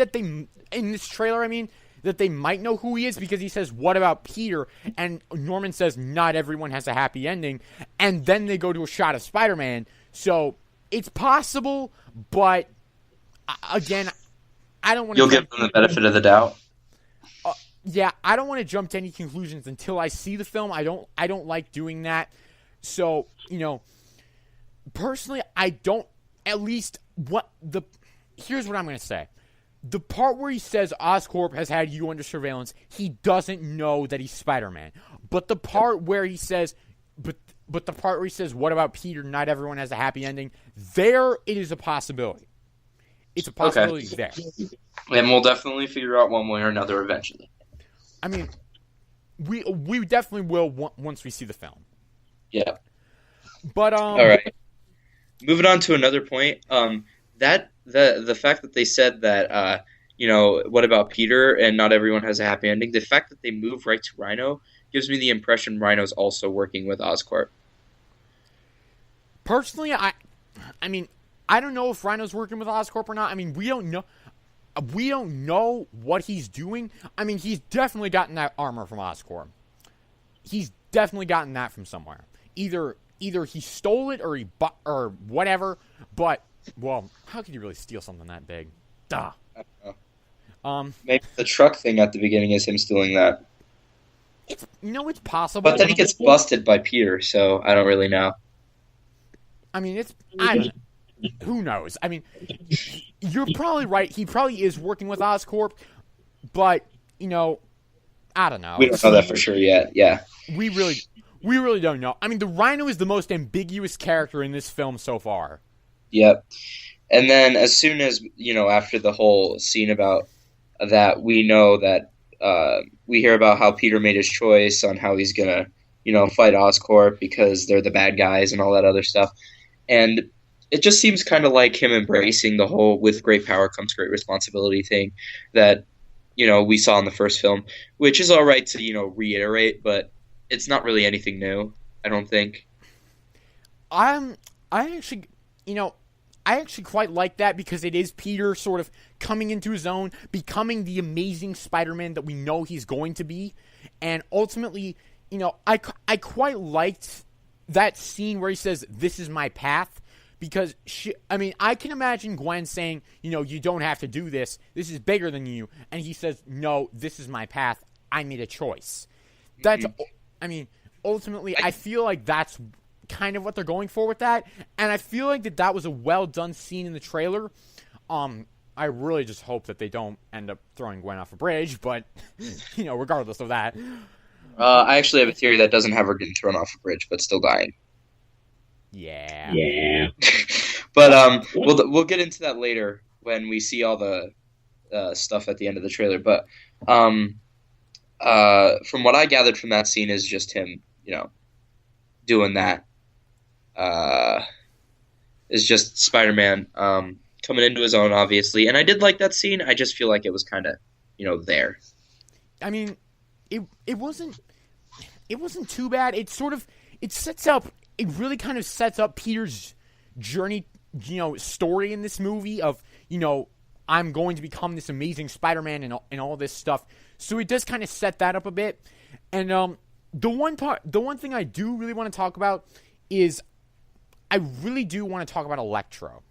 in this trailer. I mean, that they might know who he is, because he says, "What about Peter?" And Norman says, "Not everyone has a happy ending." And then they go to a shot of Spider-Man. So it's possible, but again, I don't want to. You'll give them the benefit of the doubt. Yeah, I don't want to jump to any conclusions until I see the film. I don't like doing that. So, personally, I don't. At least here's what I'm going to say. The part where he says Oscorp has had you under surveillance, he doesn't know that he's Spider-Man. But the part where he says, but the part where he says, "What about Peter? Not everyone has a happy ending." There, it is a possibility. It's a possibility there. And we'll definitely figure out one way or another eventually. I mean, we definitely will once we see the film. Yeah. But all right. Moving on to another point, that the fact that they said that what about Peter and not everyone has a happy ending. The fact that they move right to Rhino gives me the impression Rhino's also working with Oscorp. Personally, I mean, I don't know if Rhino's working with Oscorp or not. I mean, we don't know. We don't know what he's doing. I mean, he's definitely gotten that armor from Oscorp. He's definitely gotten that from somewhere. Either he stole it or he bought or whatever. But how could you really steal something that big? Duh. I don't know. Maybe the truck thing at the beginning is him stealing that. It's possible. But then he gets busted by Peter, so I don't really know. I mean, who knows? I mean, you're probably right. He probably is working with Oscorp, but I don't know. We don't know that for sure yet. Yeah, we really don't know. I mean, the Rhino is the most ambiguous character in this film so far. Yep. And then as soon as after the whole scene about that, we know that we hear about how Peter made his choice on how he's gonna fight Oscorp because they're the bad guys and all that other stuff, and it just seems kind of like him embracing the whole "with great power comes great responsibility" thing that we saw in the first film, which is all right to reiterate, but it's not really anything new, I don't think. I actually quite like that, because it is Peter sort of coming into his own, becoming the amazing Spider-Man that we know he's going to be, and ultimately, I quite liked that scene where he says, "This is my path." Because, I can imagine Gwen saying, "You don't have to do this. This is bigger than you." And he says, "No, this is my path. I made a choice." That's, ultimately, I feel like that's kind of what they're going for with that. And I feel like that was a well-done scene in the trailer. I really just hope that they don't end up throwing Gwen off a bridge, but, regardless of that. I actually have a theory that doesn't have her getting thrown off a bridge, but still dying. Yeah. But we'll get into that later when we see all the stuff at the end of the trailer. But from what I gathered from that scene is just him, doing that. is just Spider-Man coming into his own, obviously. And I did like that scene. I just feel like it was kind of, there. I mean, it wasn't too bad. It really kind of sets up Peter's journey, story in this movie of, I'm going to become this amazing Spider-Man and all this stuff. So it does kind of set that up a bit. And the one thing I do really want to talk about is I really do want to talk about Electro.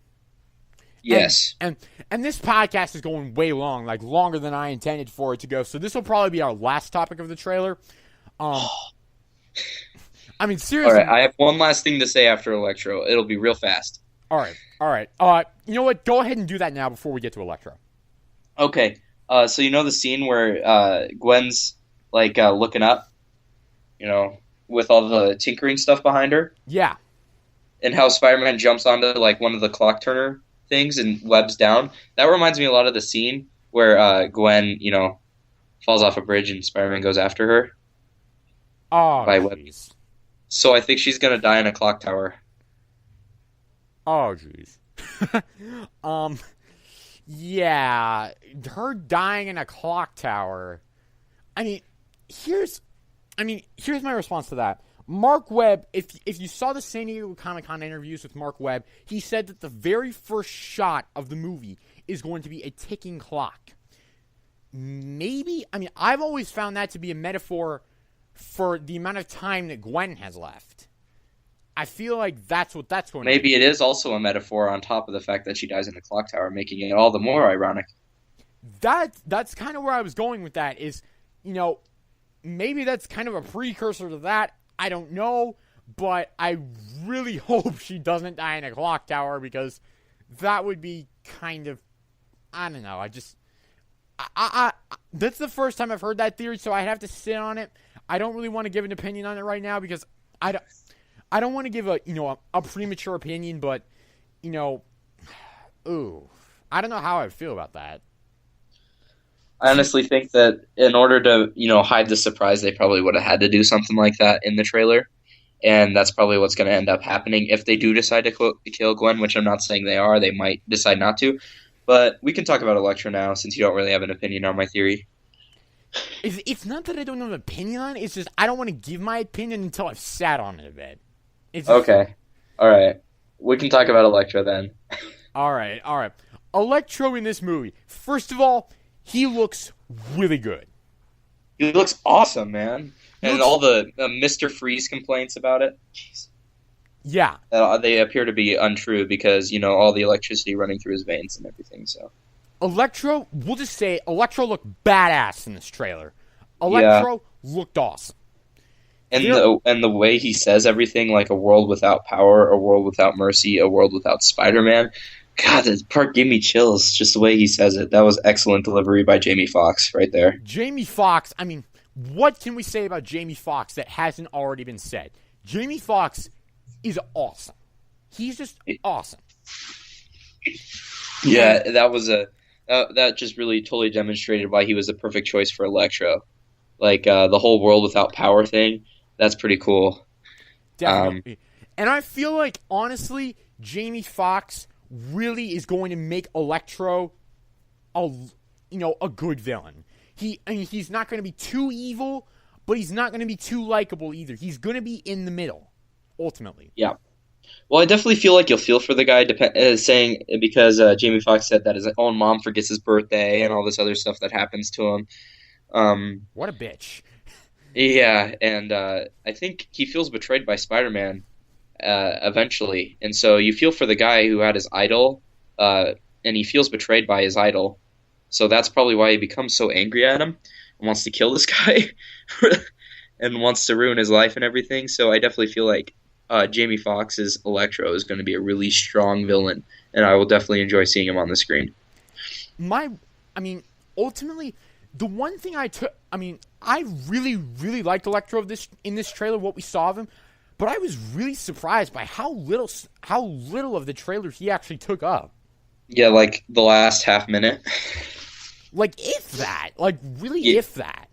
Yes. And this podcast is going way long, like longer than I intended for it to go. So this will probably be our last topic of the trailer. I mean, seriously. All right, I have one last thing to say after Electro. It'll be real fast. All right. You know what? Go ahead and do that now before we get to Electro. Okay. So the scene where Gwen's looking up, with all the tinkering stuff behind her? Yeah. And how Spider-Man jumps onto one of the clock turner things and webs down. That reminds me a lot of the scene where Gwen, falls off a bridge and Spider-Man goes after her. Oh, by webs. So I think she's gonna die in a clock tower. Oh, jeez. Yeah, her dying in a clock tower. I mean, here's my response to that. Mark Webb, if you saw the San Diego Comic-Con interviews with Mark Webb, he said that the very first shot of the movie is going to be a ticking clock. Maybe, I've always found that to be a metaphor for the amount of time that Gwen has left. I feel like that's what that's going to be. Maybe it is also a metaphor on top of the fact that she dies in a clock tower, making it all the more ironic. That's kind of where I was going with that is, maybe that's kind of a precursor to that. I don't know, but I really hope she doesn't die in a clock tower because that would be kind of, I don't know. I that's the first time I've heard that theory, so I have to sit on it. I don't really want to give an opinion on it right now because I don't want to give a premature opinion, but I don't know how I feel about that. I honestly think that in order to, hide the surprise, they probably would have had to do something like that in the trailer. And that's probably what's going to end up happening if they do decide to kill Gwen, which I'm not saying they are. They might decide not to. But we can talk about Electro now since you don't really have an opinion on my theory. It's not that I don't have an opinion on it. It's just I don't want to give my opinion until I've sat on it a bit. Okay. All right. We can talk about Electro then. All right. Electro in this movie. First of all, he looks really good. He looks awesome, man. And all the Mr. Freeze complaints about it. Jeez. Yeah. They appear to be untrue because, all the electricity running through his veins and everything, so. Electro, we'll just say, Electro looked badass in this trailer. Electro looked awesome. And the way he says everything, like a world without power, a world without mercy, a world without Spider-Man. God, that part gave me chills, just the way he says it. That was excellent delivery by Jamie Foxx right there. Jamie Foxx, what can we say about Jamie Foxx that hasn't already been said? Jamie Foxx is awesome. He's just awesome. Yeah, that just really totally demonstrated why he was the perfect choice for Electro. The whole world without power thing, that's pretty cool. Definitely. And I feel like, honestly, Jamie Foxx really is going to make Electro a good villain. He's not going to be too evil, but he's not going to be too likable either. He's going to be in the middle, ultimately. Yeah. Well, I definitely feel like you'll feel for the guy saying because Jamie Foxx said that his own mom forgets his birthday and all this other stuff that happens to him. What a bitch. Yeah, and I think he feels betrayed by Spider-Man eventually. And so you feel for the guy who had his idol, and he feels betrayed by his idol. So that's probably why he becomes so angry at him and wants to kill this guy and wants to ruin his life and everything. So I definitely feel like Jamie Foxx's Electro is going to be a really strong villain, and I will definitely enjoy seeing him on the screen. Ultimately, the one thing I really, really liked Electro in this trailer, what we saw of him, but I was really surprised by how little of the trailer he actually took up. Yeah, like the last half minute. If that. If that.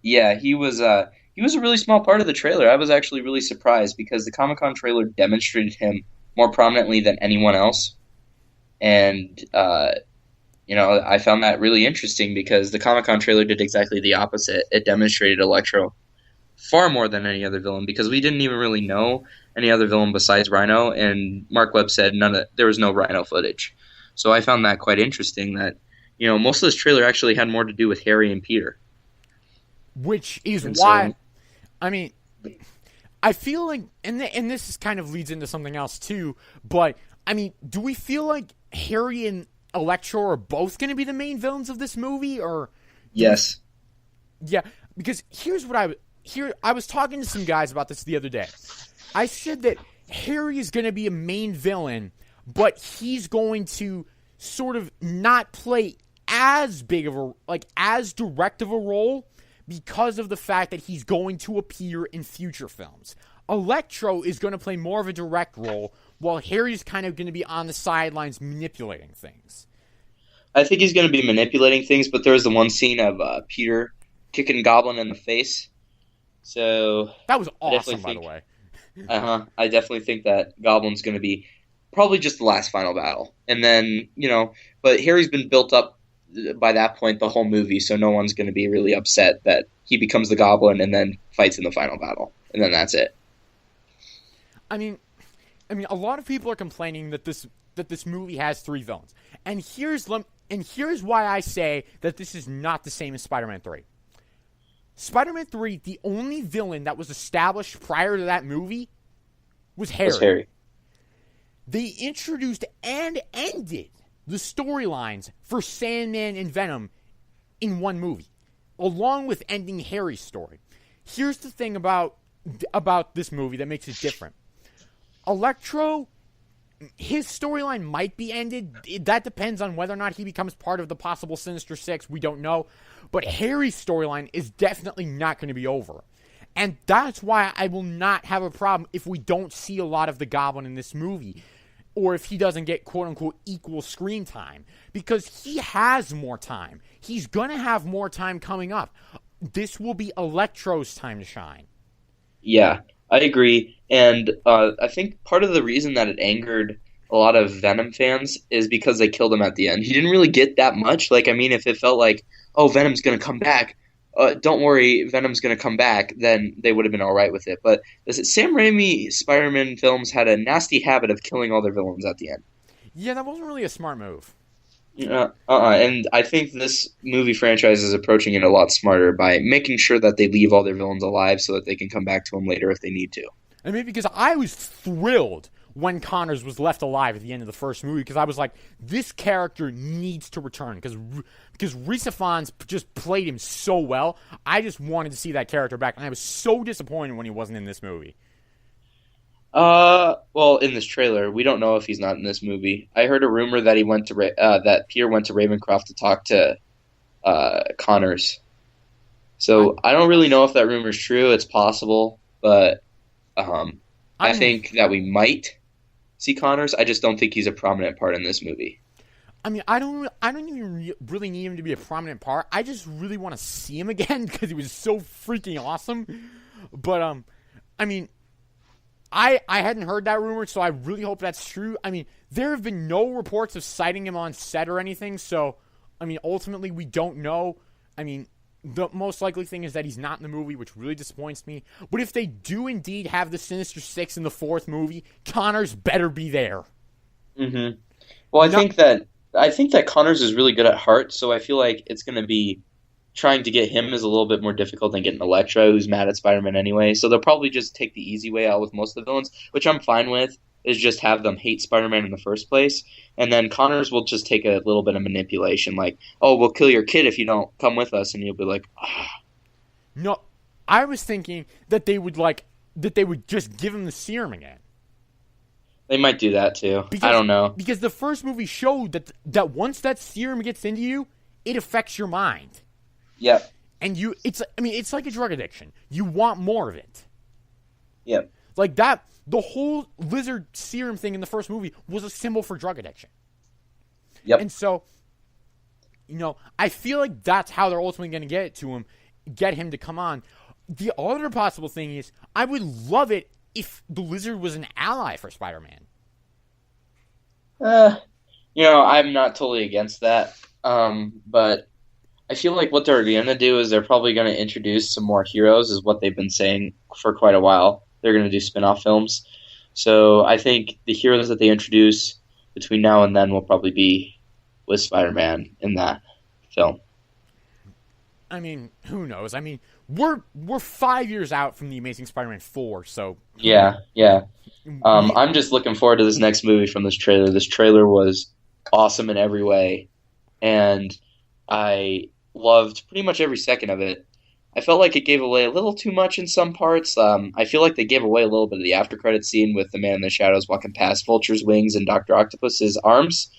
Yeah, he was a really small part of the trailer. I was actually really surprised because the Comic-Con trailer demonstrated him more prominently than anyone else. And, I found that really interesting because the Comic-Con trailer did exactly the opposite. It demonstrated Electro far more than any other villain because we didn't even really know any other villain besides Rhino, and Mark Webb said there was no Rhino footage. So I found that quite interesting that, most of this trailer actually had more to do with Harry and Peter. Which is why, I feel like, and this is kind of leads into something else too, but, do we feel like Harry and Electro are both going to be the main villains of this movie, or? Yes. Yeah, because here's what I was talking to some guys about this the other day. I said that Harry is going to be a main villain, but he's going to sort of not play as big of as direct of a role because of the fact that he's going to appear in future films. Electro is going to play more of a direct role, while Harry's kind of going to be on the sidelines manipulating things. I think he's going to be manipulating things, but there's the one scene of Peter kicking Goblin in the face. So that was awesome, by the way. I definitely think that Goblin's going to be probably just the last final battle. And then, but Harry's been built up by that point the whole movie, so no one's going to be really upset that he becomes the Goblin and then fights in the final battle. And then that's it. I mean, a lot of people are complaining that this movie has 3 villains. And here's why I say that this is not the same as Spider-Man 3. Spider-Man 3, the only villain that was established prior to that movie was Harry. They introduced and ended the storylines for Sandman and Venom in one movie, along with ending Harry's story. Here's the thing about this movie that makes it different. Electro, his storyline might be ended. That depends on whether or not he becomes part of the possible Sinister Six. We don't know. But Harry's storyline is definitely not going to be over. And that's why I will not have a problem if we don't see a lot of the Goblin in this movie, or if he doesn't get quote-unquote equal screen time, because he has more time. He's going to have more time coming up. This will be Electro's time to shine. Yeah, I agree. And I think part of the reason that it angered a lot of Venom fans is because they killed him at the end. He didn't really get that much. If it felt like, oh, Venom's going to come back, don't worry, Venom's going to come back, then they would have been all right with it. But Sam Raimi Spider-Man films had a nasty habit of killing all their villains at the end. Yeah, that wasn't really a smart move. And I think this movie franchise is approaching it a lot smarter by making sure that they leave all their villains alive so that they can come back to them later if they need to. I mean, because I was thrilled when Connors was left alive at the end of the first movie, because I was like, this character needs to return, because Rhys Ifans just played him so well. I just wanted to see that character back, and I was so disappointed when he wasn't in this movie. Well, in this trailer, we don't know if he's not in this movie. I heard a rumor that that Peter went to Ravencroft to talk to Connors. So I don't really know if that rumor is true. It's possible, but I think that we might see Connors. I just don't think he's a prominent part in this movie. I mean, I don't even really need him to be a prominent part. I just really want to see him again because he was so freaking awesome. But I mean, I hadn't heard that rumor, so I really hope that's true. I mean, there have been no reports of sighting him on set or anything, so I mean, ultimately we don't know. I mean, the most likely thing is that he's not in the movie, which really disappoints me. But if they do indeed have the Sinister Six in the 4th movie, Connors better be there. Mm-hmm. Well, I think that Connors is really good at heart, so I feel like it's going to be trying to get him is a little bit more difficult than getting Electro, who's mad at Spider-Man anyway. So they'll probably just take the easy way out with most of the villains, which I'm fine with, is just have them hate Spider-Man in the first place. And then Connors will just take a little bit of manipulation, like, oh, we'll kill your kid if you don't come with us, and you'll be like, ah. No, I was thinking that they would just give him the serum again. They might do that too. I don't know. Because the first movie showed that once that serum gets into you, it affects your mind. Yep. And it's like a drug addiction. You want more of it. Yep. Like that, the whole lizard serum thing in the first movie was a symbol for drug addiction. Yep. And so, I feel like that's how they're ultimately going to get him to come on. The other possible thing is, I would love it if the lizard was an ally for Spider-Man. I'm not totally against that. But I feel like what they're going to do is they're probably going to introduce some more heroes, is what they've been saying for quite a while. They're going to do spin-off films. So I think the heroes that they introduce between now and then will probably be with Spider-Man in that film. I mean, who knows? I mean, we're 5 years out from the Amazing Spider-Man 4, so Yeah, yeah. we, I'm just looking forward to this next movie from this trailer. This trailer was awesome in every way, and I loved pretty much every second of it. I felt like it gave away a little too much in some parts. I feel like they gave away a little bit of the after credit scene with the man in the shadows walking past Vulture's wings and Doctor Octopus's arms.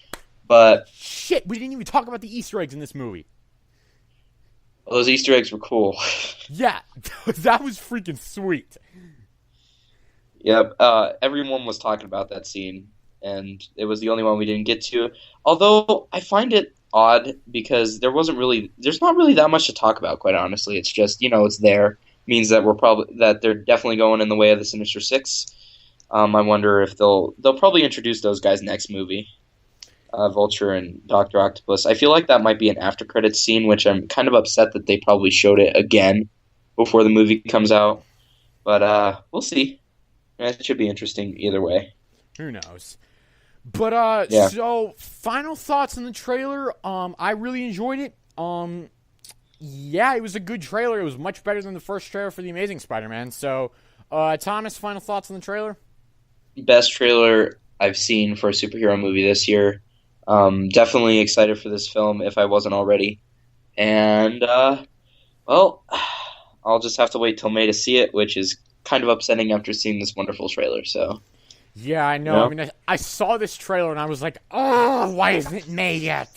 But shit, we didn't even talk about the Easter eggs in this movie. those Easter eggs were cool. Yeah, that was freaking sweet. Yep. Everyone was talking about that scene, and it was the only one we didn't get to. Although I find it odd because there's not really that much to talk about, quite honestly. It's just, it's there. Means that they're definitely going in the way of the Sinister Six. I wonder if they'll probably introduce those guys next movie, Vulture and Doctor Octopus. I feel like that might be an after credits scene, which I'm kind of upset that they probably showed it again before the movie comes out. But we'll see. It should be interesting either way. Who knows? But Yeah. so final thoughts on the trailer. I really enjoyed it. Yeah, it was a good trailer. It was much better than the first trailer for The Amazing Spider-Man. So, Thomas, final thoughts on the trailer? Best trailer I've seen for a superhero movie this year. Definitely excited for this film if I wasn't already. And, well, I'll just have to wait till May to see it, which is kind of upsetting after seeing this wonderful trailer. So, Yeah, I know. Yeah. I mean, I saw this trailer and I was like, oh, why isn't it May yet?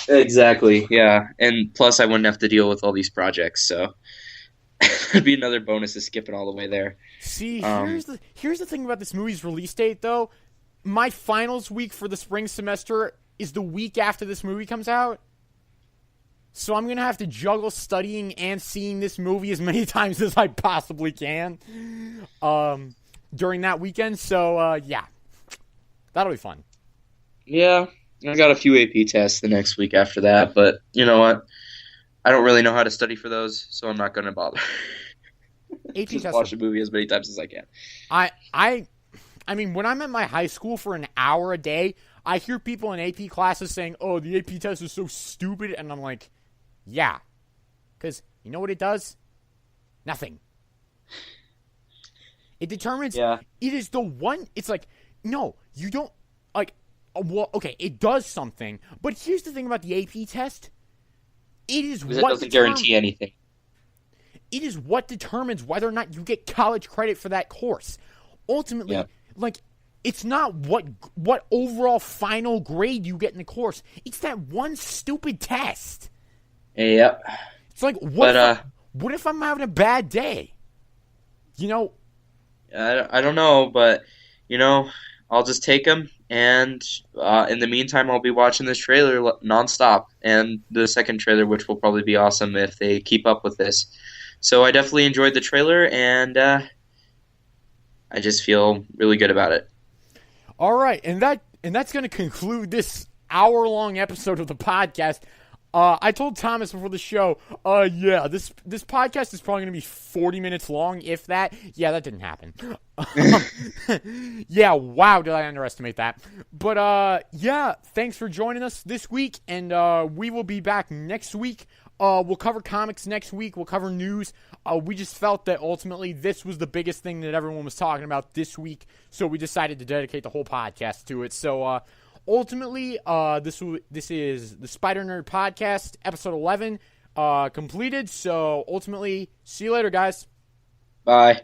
exactly, yeah. And plus, I wouldn't have to deal with all these projects, so it'd be another bonus to skip it all the way there. See, Um, here's the thing about this movie's release date, though. My finals week for the spring semester is the week after this movie comes out. So I'm going to have to juggle studying and seeing this movie as many times as I possibly can during that weekend. So, yeah, that'll be fun. Yeah, I got a few AP tests the next week after that, but you know what? I don't really know how to study for those, so I'm not going to bother. AP Just tests watch the movie as many times as I can. I mean, when I'm at my high school for an hour a day, I hear people in AP classes saying, oh, the AP test is so stupid, and I'm like, yeah, because you know what it does? Nothing. It determines, Yeah. it is the one, it's like, no, you don't, like, well, okay, it does something, but here's the thing about the AP test. It is Because it what doesn't guarantee anything. It is what determines whether or not you get college credit for that course. Ultimately, Yeah. like, it's not what overall final grade you get in the course. It's that one stupid test. Yep. It's like, But what if I'm having a bad day? You know, I don't know, but I'll just take them, and in the meantime, I'll be watching this trailer nonstop, and the second trailer, which will probably be awesome if they keep up with this. So I definitely enjoyed the trailer, and I just feel really good about it. all right, and that's going to conclude this hour-long episode of the podcast. I told Thomas before the show, yeah, this podcast is probably going to be 40 minutes long, if that. Yeah, that didn't happen. Yeah, wow, did I underestimate that. But, yeah, thanks for joining us this week, and we will be back next week. We'll cover comics next week. We'll cover news. We just felt that ultimately this was the biggest thing that everyone was talking about this week, so we decided to dedicate the whole podcast to it. So, ultimately, this is the SpiderNerd podcast, episode 11, completed. So, ultimately, see you later, guys. Bye.